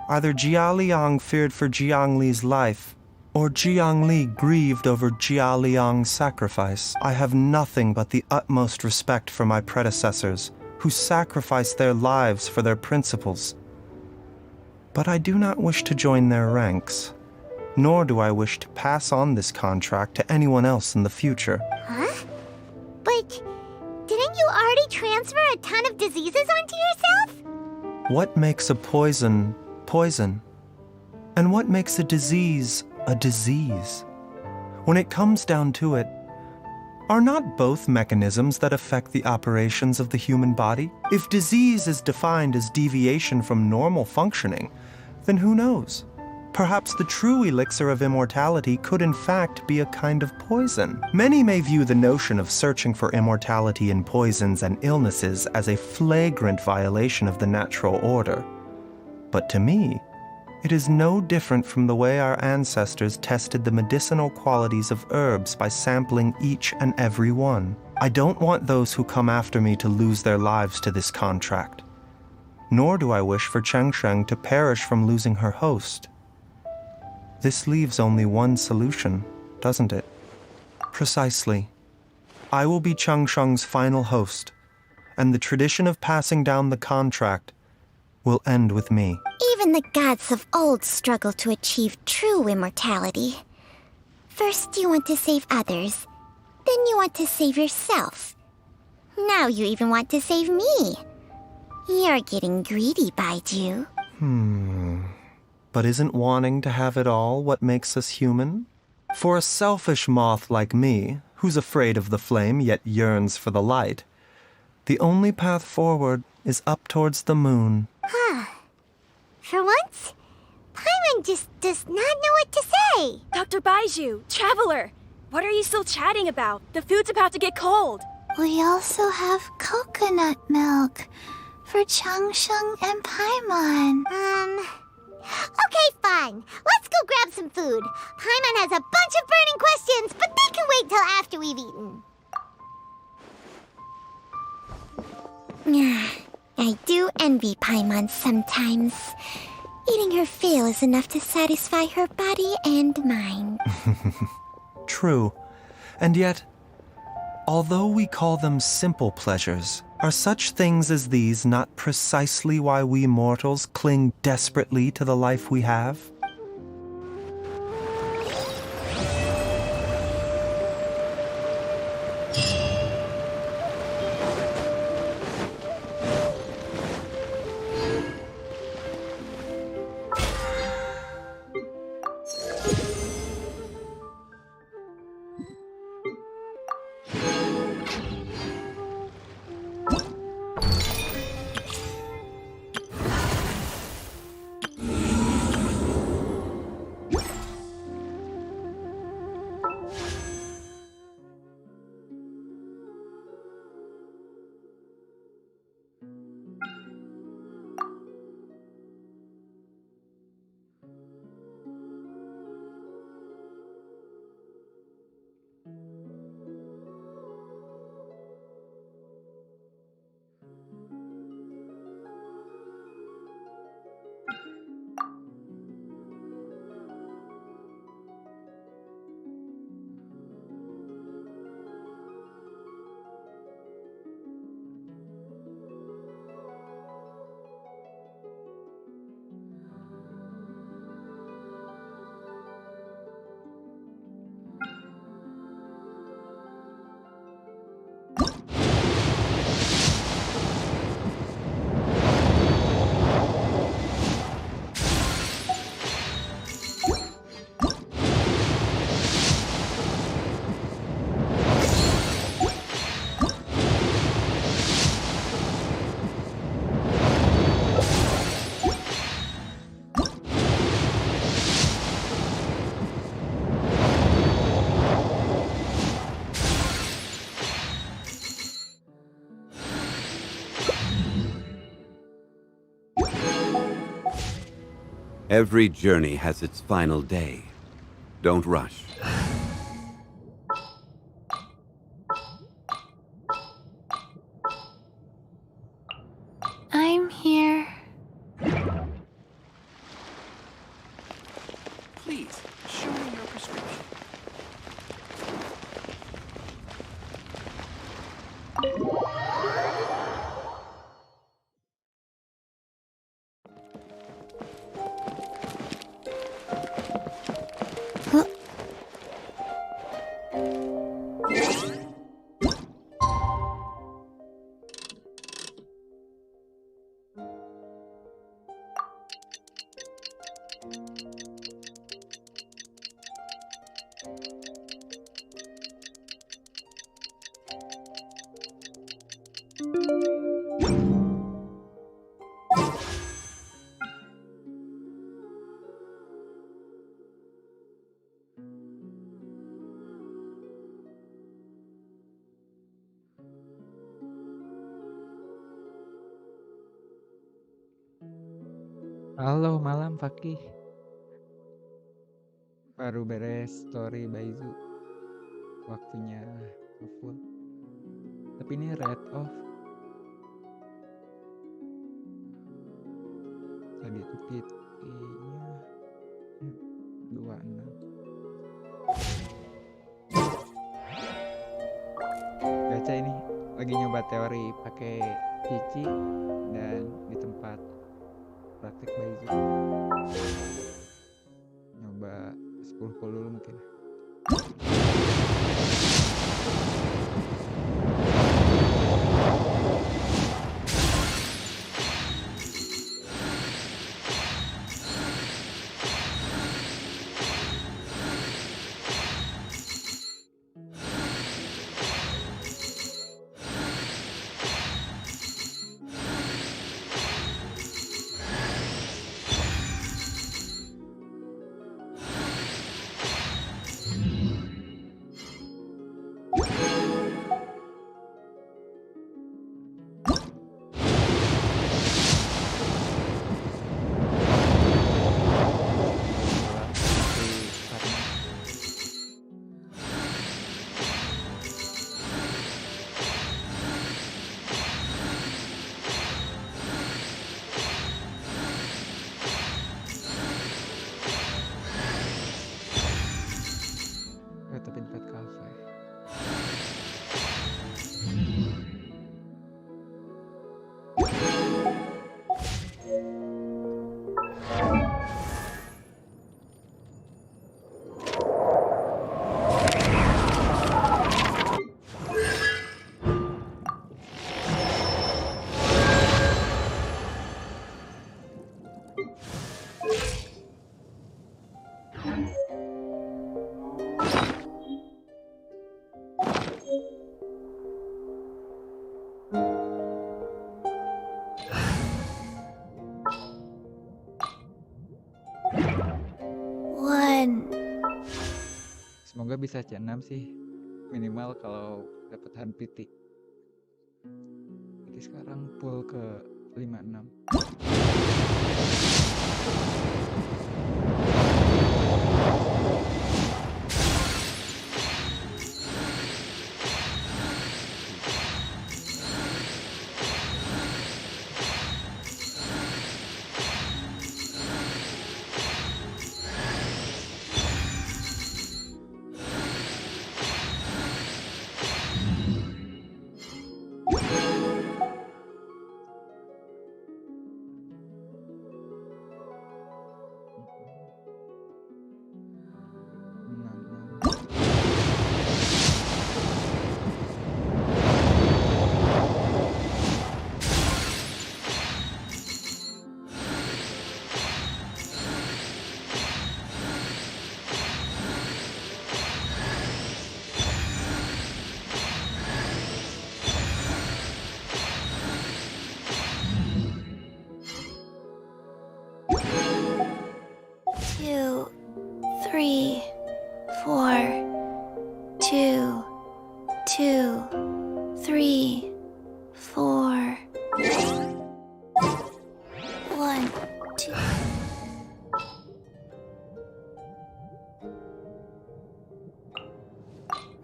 Either Jialiang feared for Jiangli's life, or Jiangli grieved over Jialiang's sacrifice. I have nothing but the utmost respect for my predecessors, who sacrificed their lives for their principles. But I do not wish to join their ranks, nor do I wish to pass on this contract to anyone else in the future. Huh? But didn't you already transfer a ton of diseases onto yourself? What makes a poison poison? And what makes a disease a disease? When it comes down to it, are not both mechanisms that affect the operations of the human body? If disease is defined as deviation from normal functioning, then who knows? Perhaps the true elixir of immortality could in fact be a kind of poison. Many may view the notion of searching for immortality in poisons and illnesses as a flagrant violation of the natural order. But to me, it is no different from the way our ancestors tested the medicinal qualities of herbs by sampling each and every one. I don't want those who come after me to lose their lives to this contract. Nor do I wish for Changsheng to perish from losing her host. This leaves only one solution, doesn't it? Precisely. I will be Changsheng's final host, and the tradition of passing down the contract will end with me. Even the gods of old struggle to achieve true immortality. First you want to save others, then you want to save yourself. Now you even want to save me. You're getting greedy, Baizhu. But isn't wanting to have it all what makes us human? For a selfish moth like me, who's afraid of the flame yet yearns for the light, the only path forward is up towards the moon. For once, Paimon just does not know what to say. Dr. Baizhu, Traveler, what are you still chatting about? The food's about to get cold. We also have coconut milk for Changsheng and Paimon. Okay, fine. Let's go grab some food. Paimon has a bunch of burning questions, but they can wait till after we've eaten. I do envy Paimon sometimes. Eating her fill is enough to satisfy her body and mind. True. And yet, although we call them simple pleasures, are such things as these not precisely why we mortals cling desperately to the life we have? Every journey has its final day. Don't rush. Halo, malam Fakih. Baru beres story Baizhu. Waktunya full. Tapi ini red off. Tadi itu PT-nya 26. Gacha ini lagi nyoba teori pakai Cici dan di tempat praktik Baizhu. Nyoba 10 call dulu mungkin. Semoga bisa C6 sih, minimal kalau dapat Han PT. Jadi sekarang full ke 56.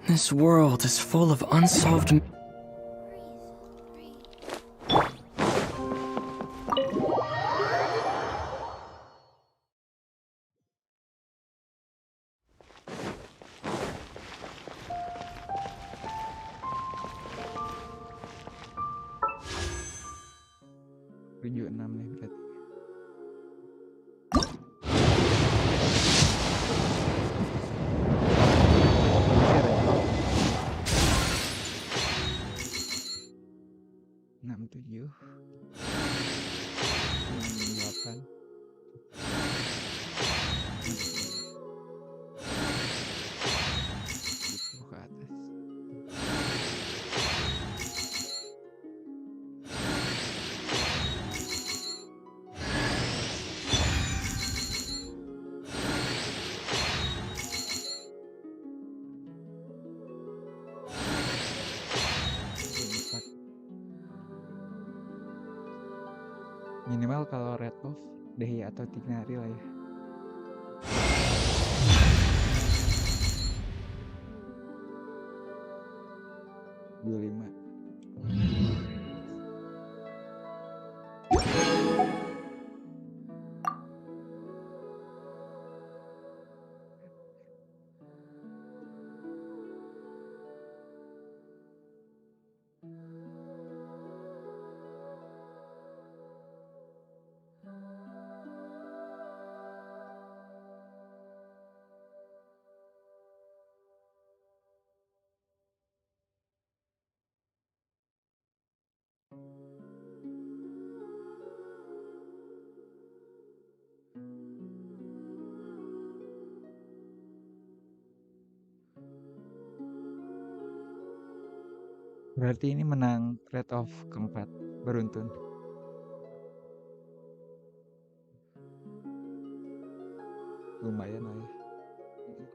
This world is full of unsolved... Gitu ke atas. Minimal kalau red off deh atau 3 hari lah ya. Lima. Berarti ini menang trade off keempat beruntun. Lumayan lah ya.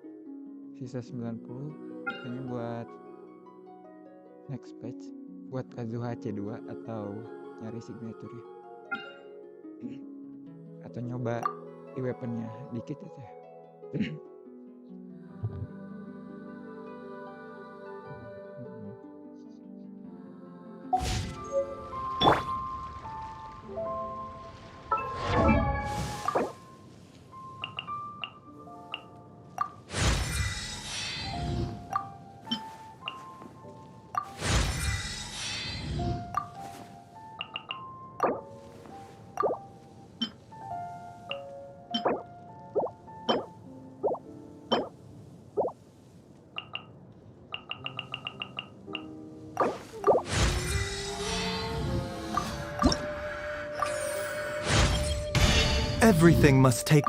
Sisa 90 ini buat next patch, buat Kazuha C2 atau nyari signature ya. Atau nyoba di weaponnya dikit aja. Everything must take...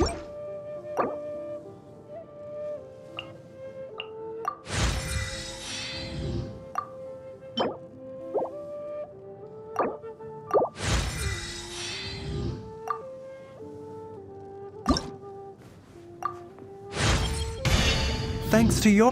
Thanks to your...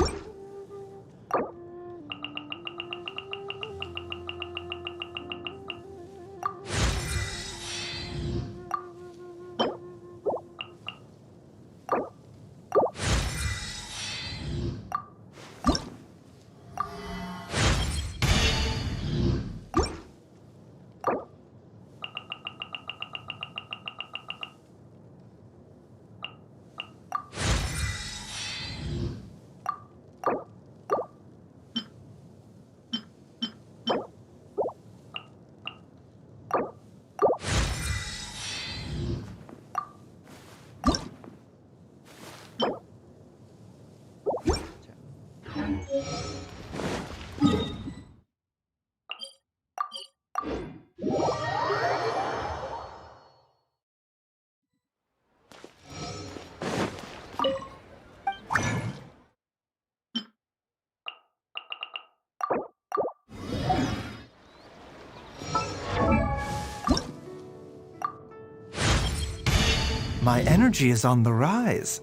My energy is on the rise.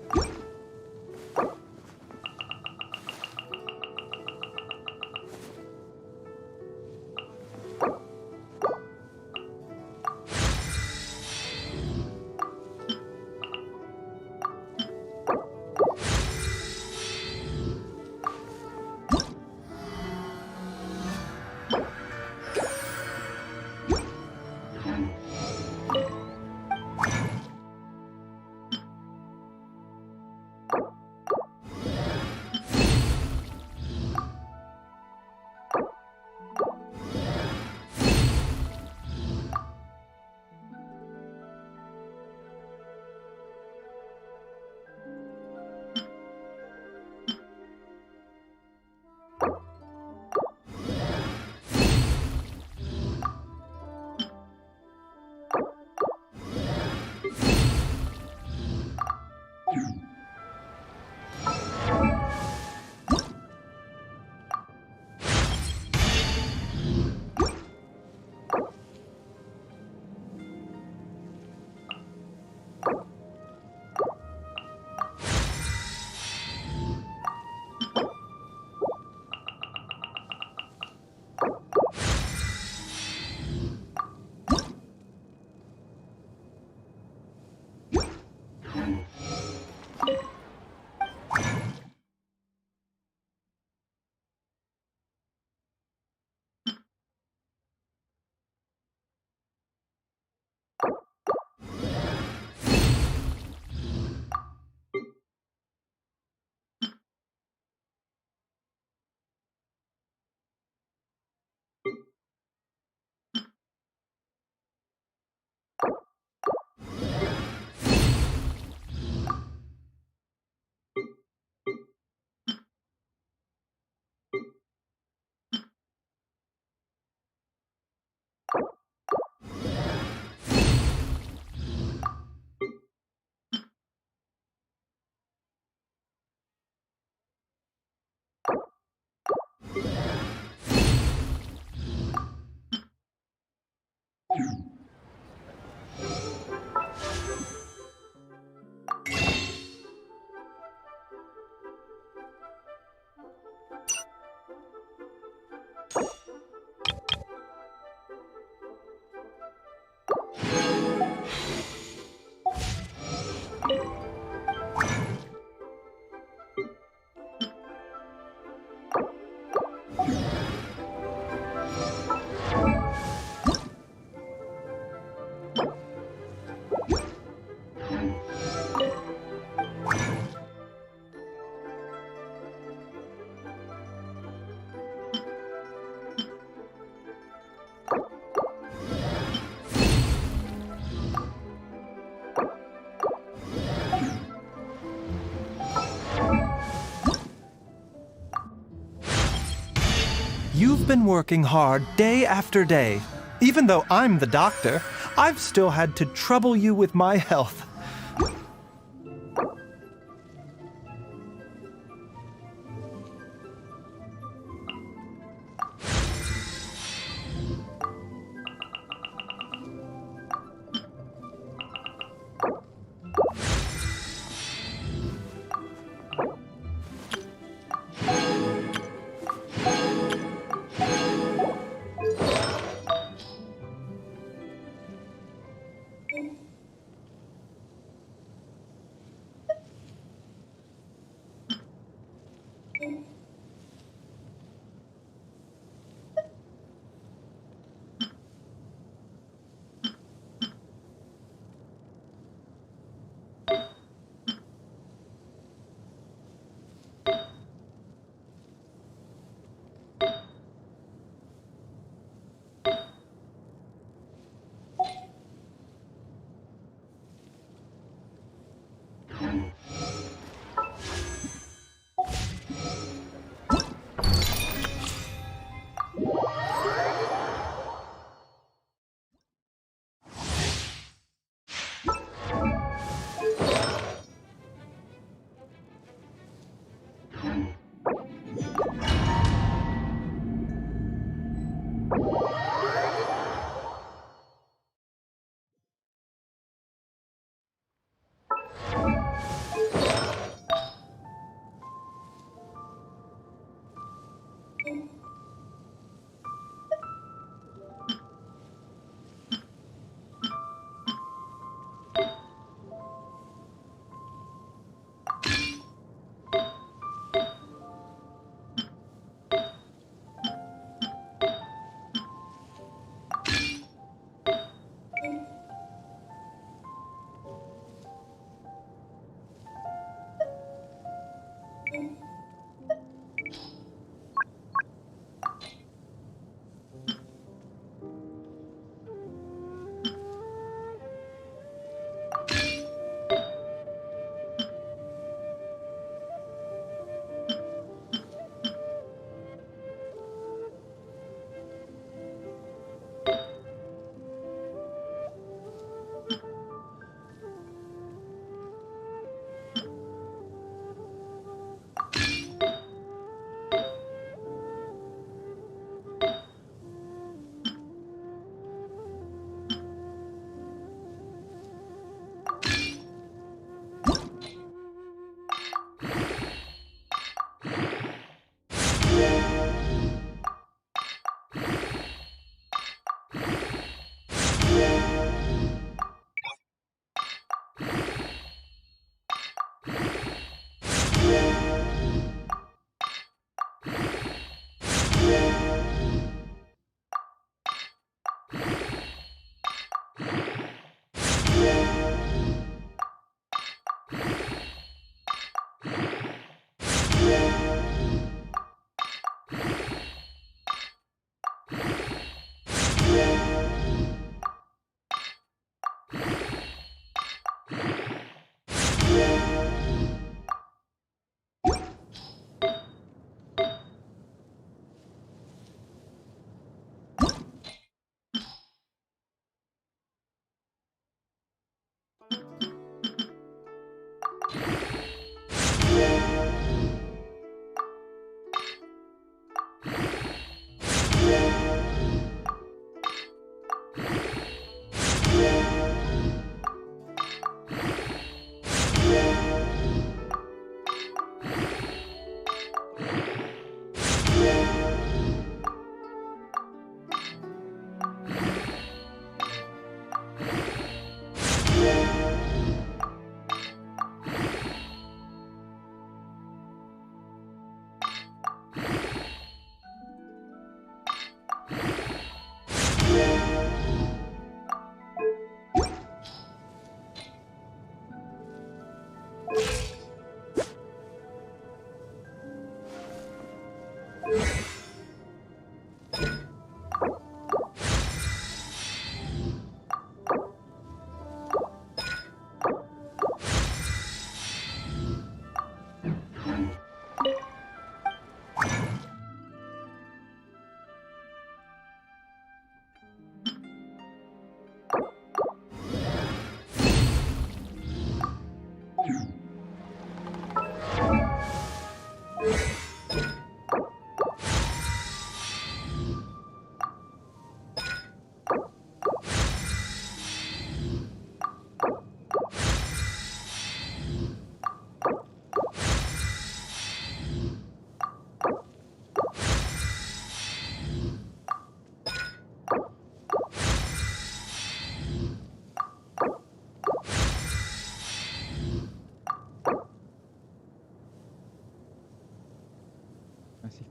You've been working hard day after day. Even though I'm the doctor, I've still had to trouble you with my health.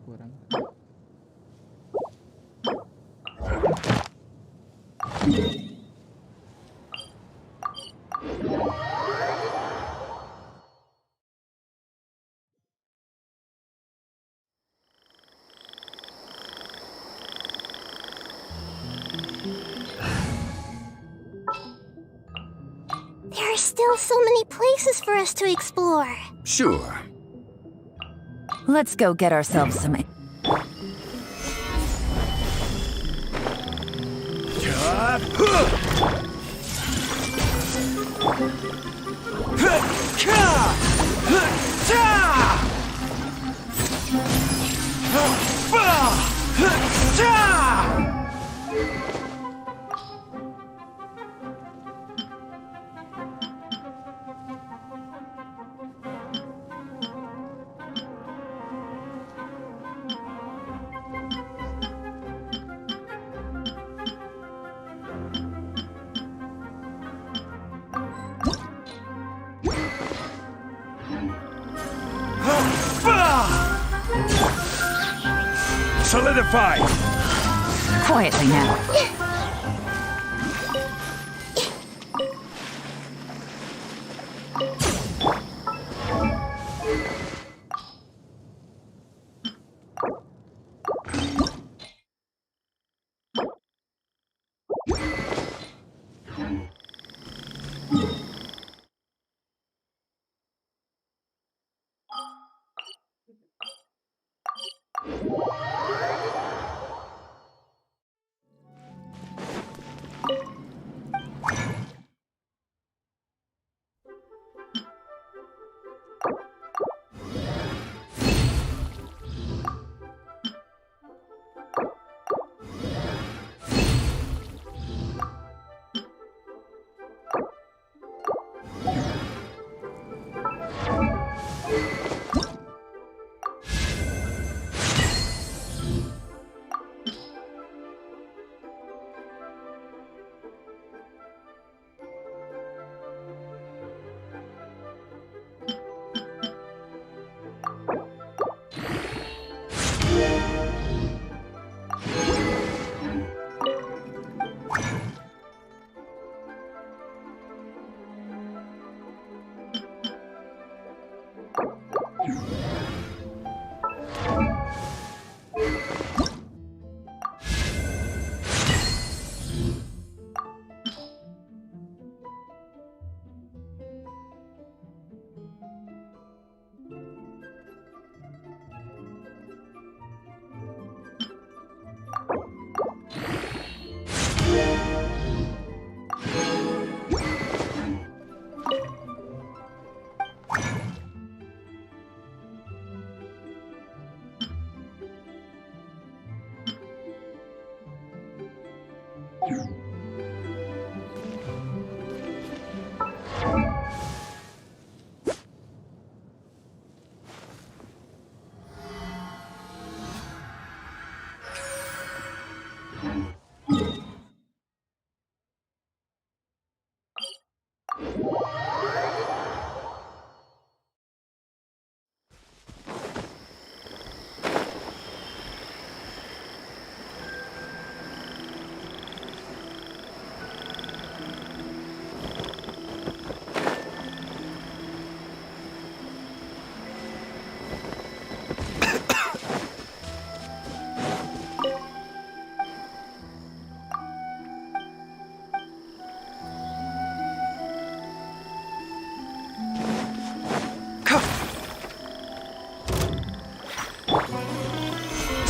kurang. There are still so many places for us to explore. Sure. Let's go get ourselves some. Solidify! Quietly now.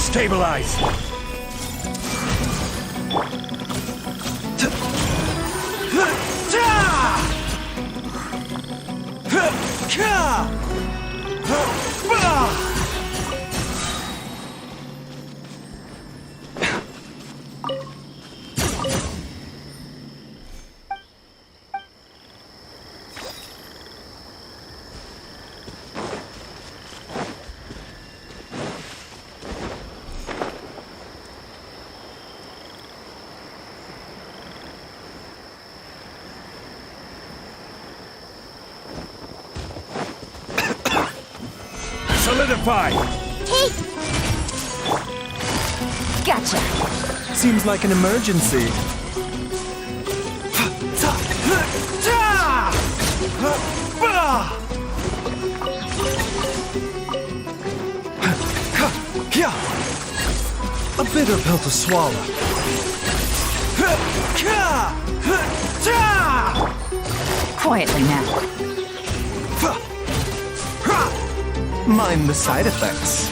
Stabilize! Solidify! Take! Gotcha. Seems like an emergency. A bitter pill to swallow. Quietly now. Mind the side effects.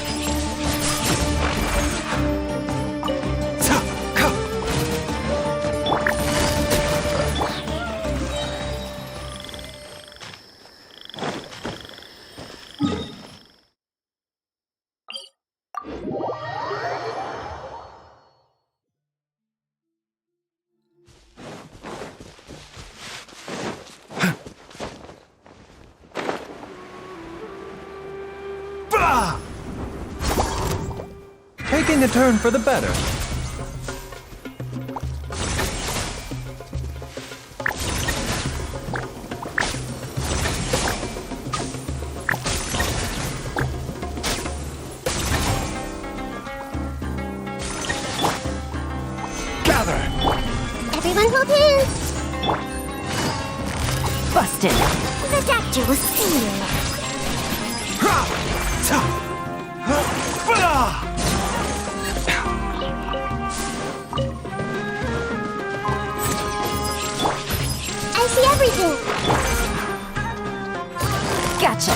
Taking a turn for the better. Gather! Everyone hold hands! Busted. The doctor will see you. I see everything. Gotcha.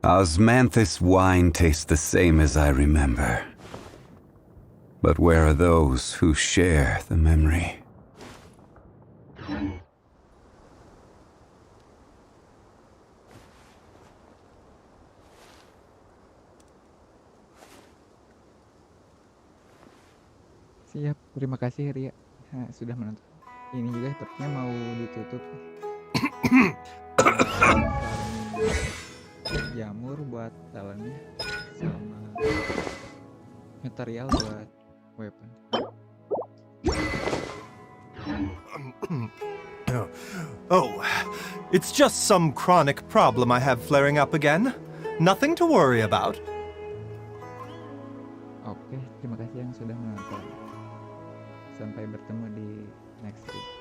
Osmanthus wine tastes the same as I remember. But where are those who share the memory? Siap, terima kasih Ria sudah menonton. Ini juga sepertinya mau ditutup. Jamur buat dalamnya sama material buat weapon. Oh, it's just some chronic problem I have flaring up again. Nothing to worry about. Oke, terima kasih yang sudah menonton. Sampai bertemu di next video.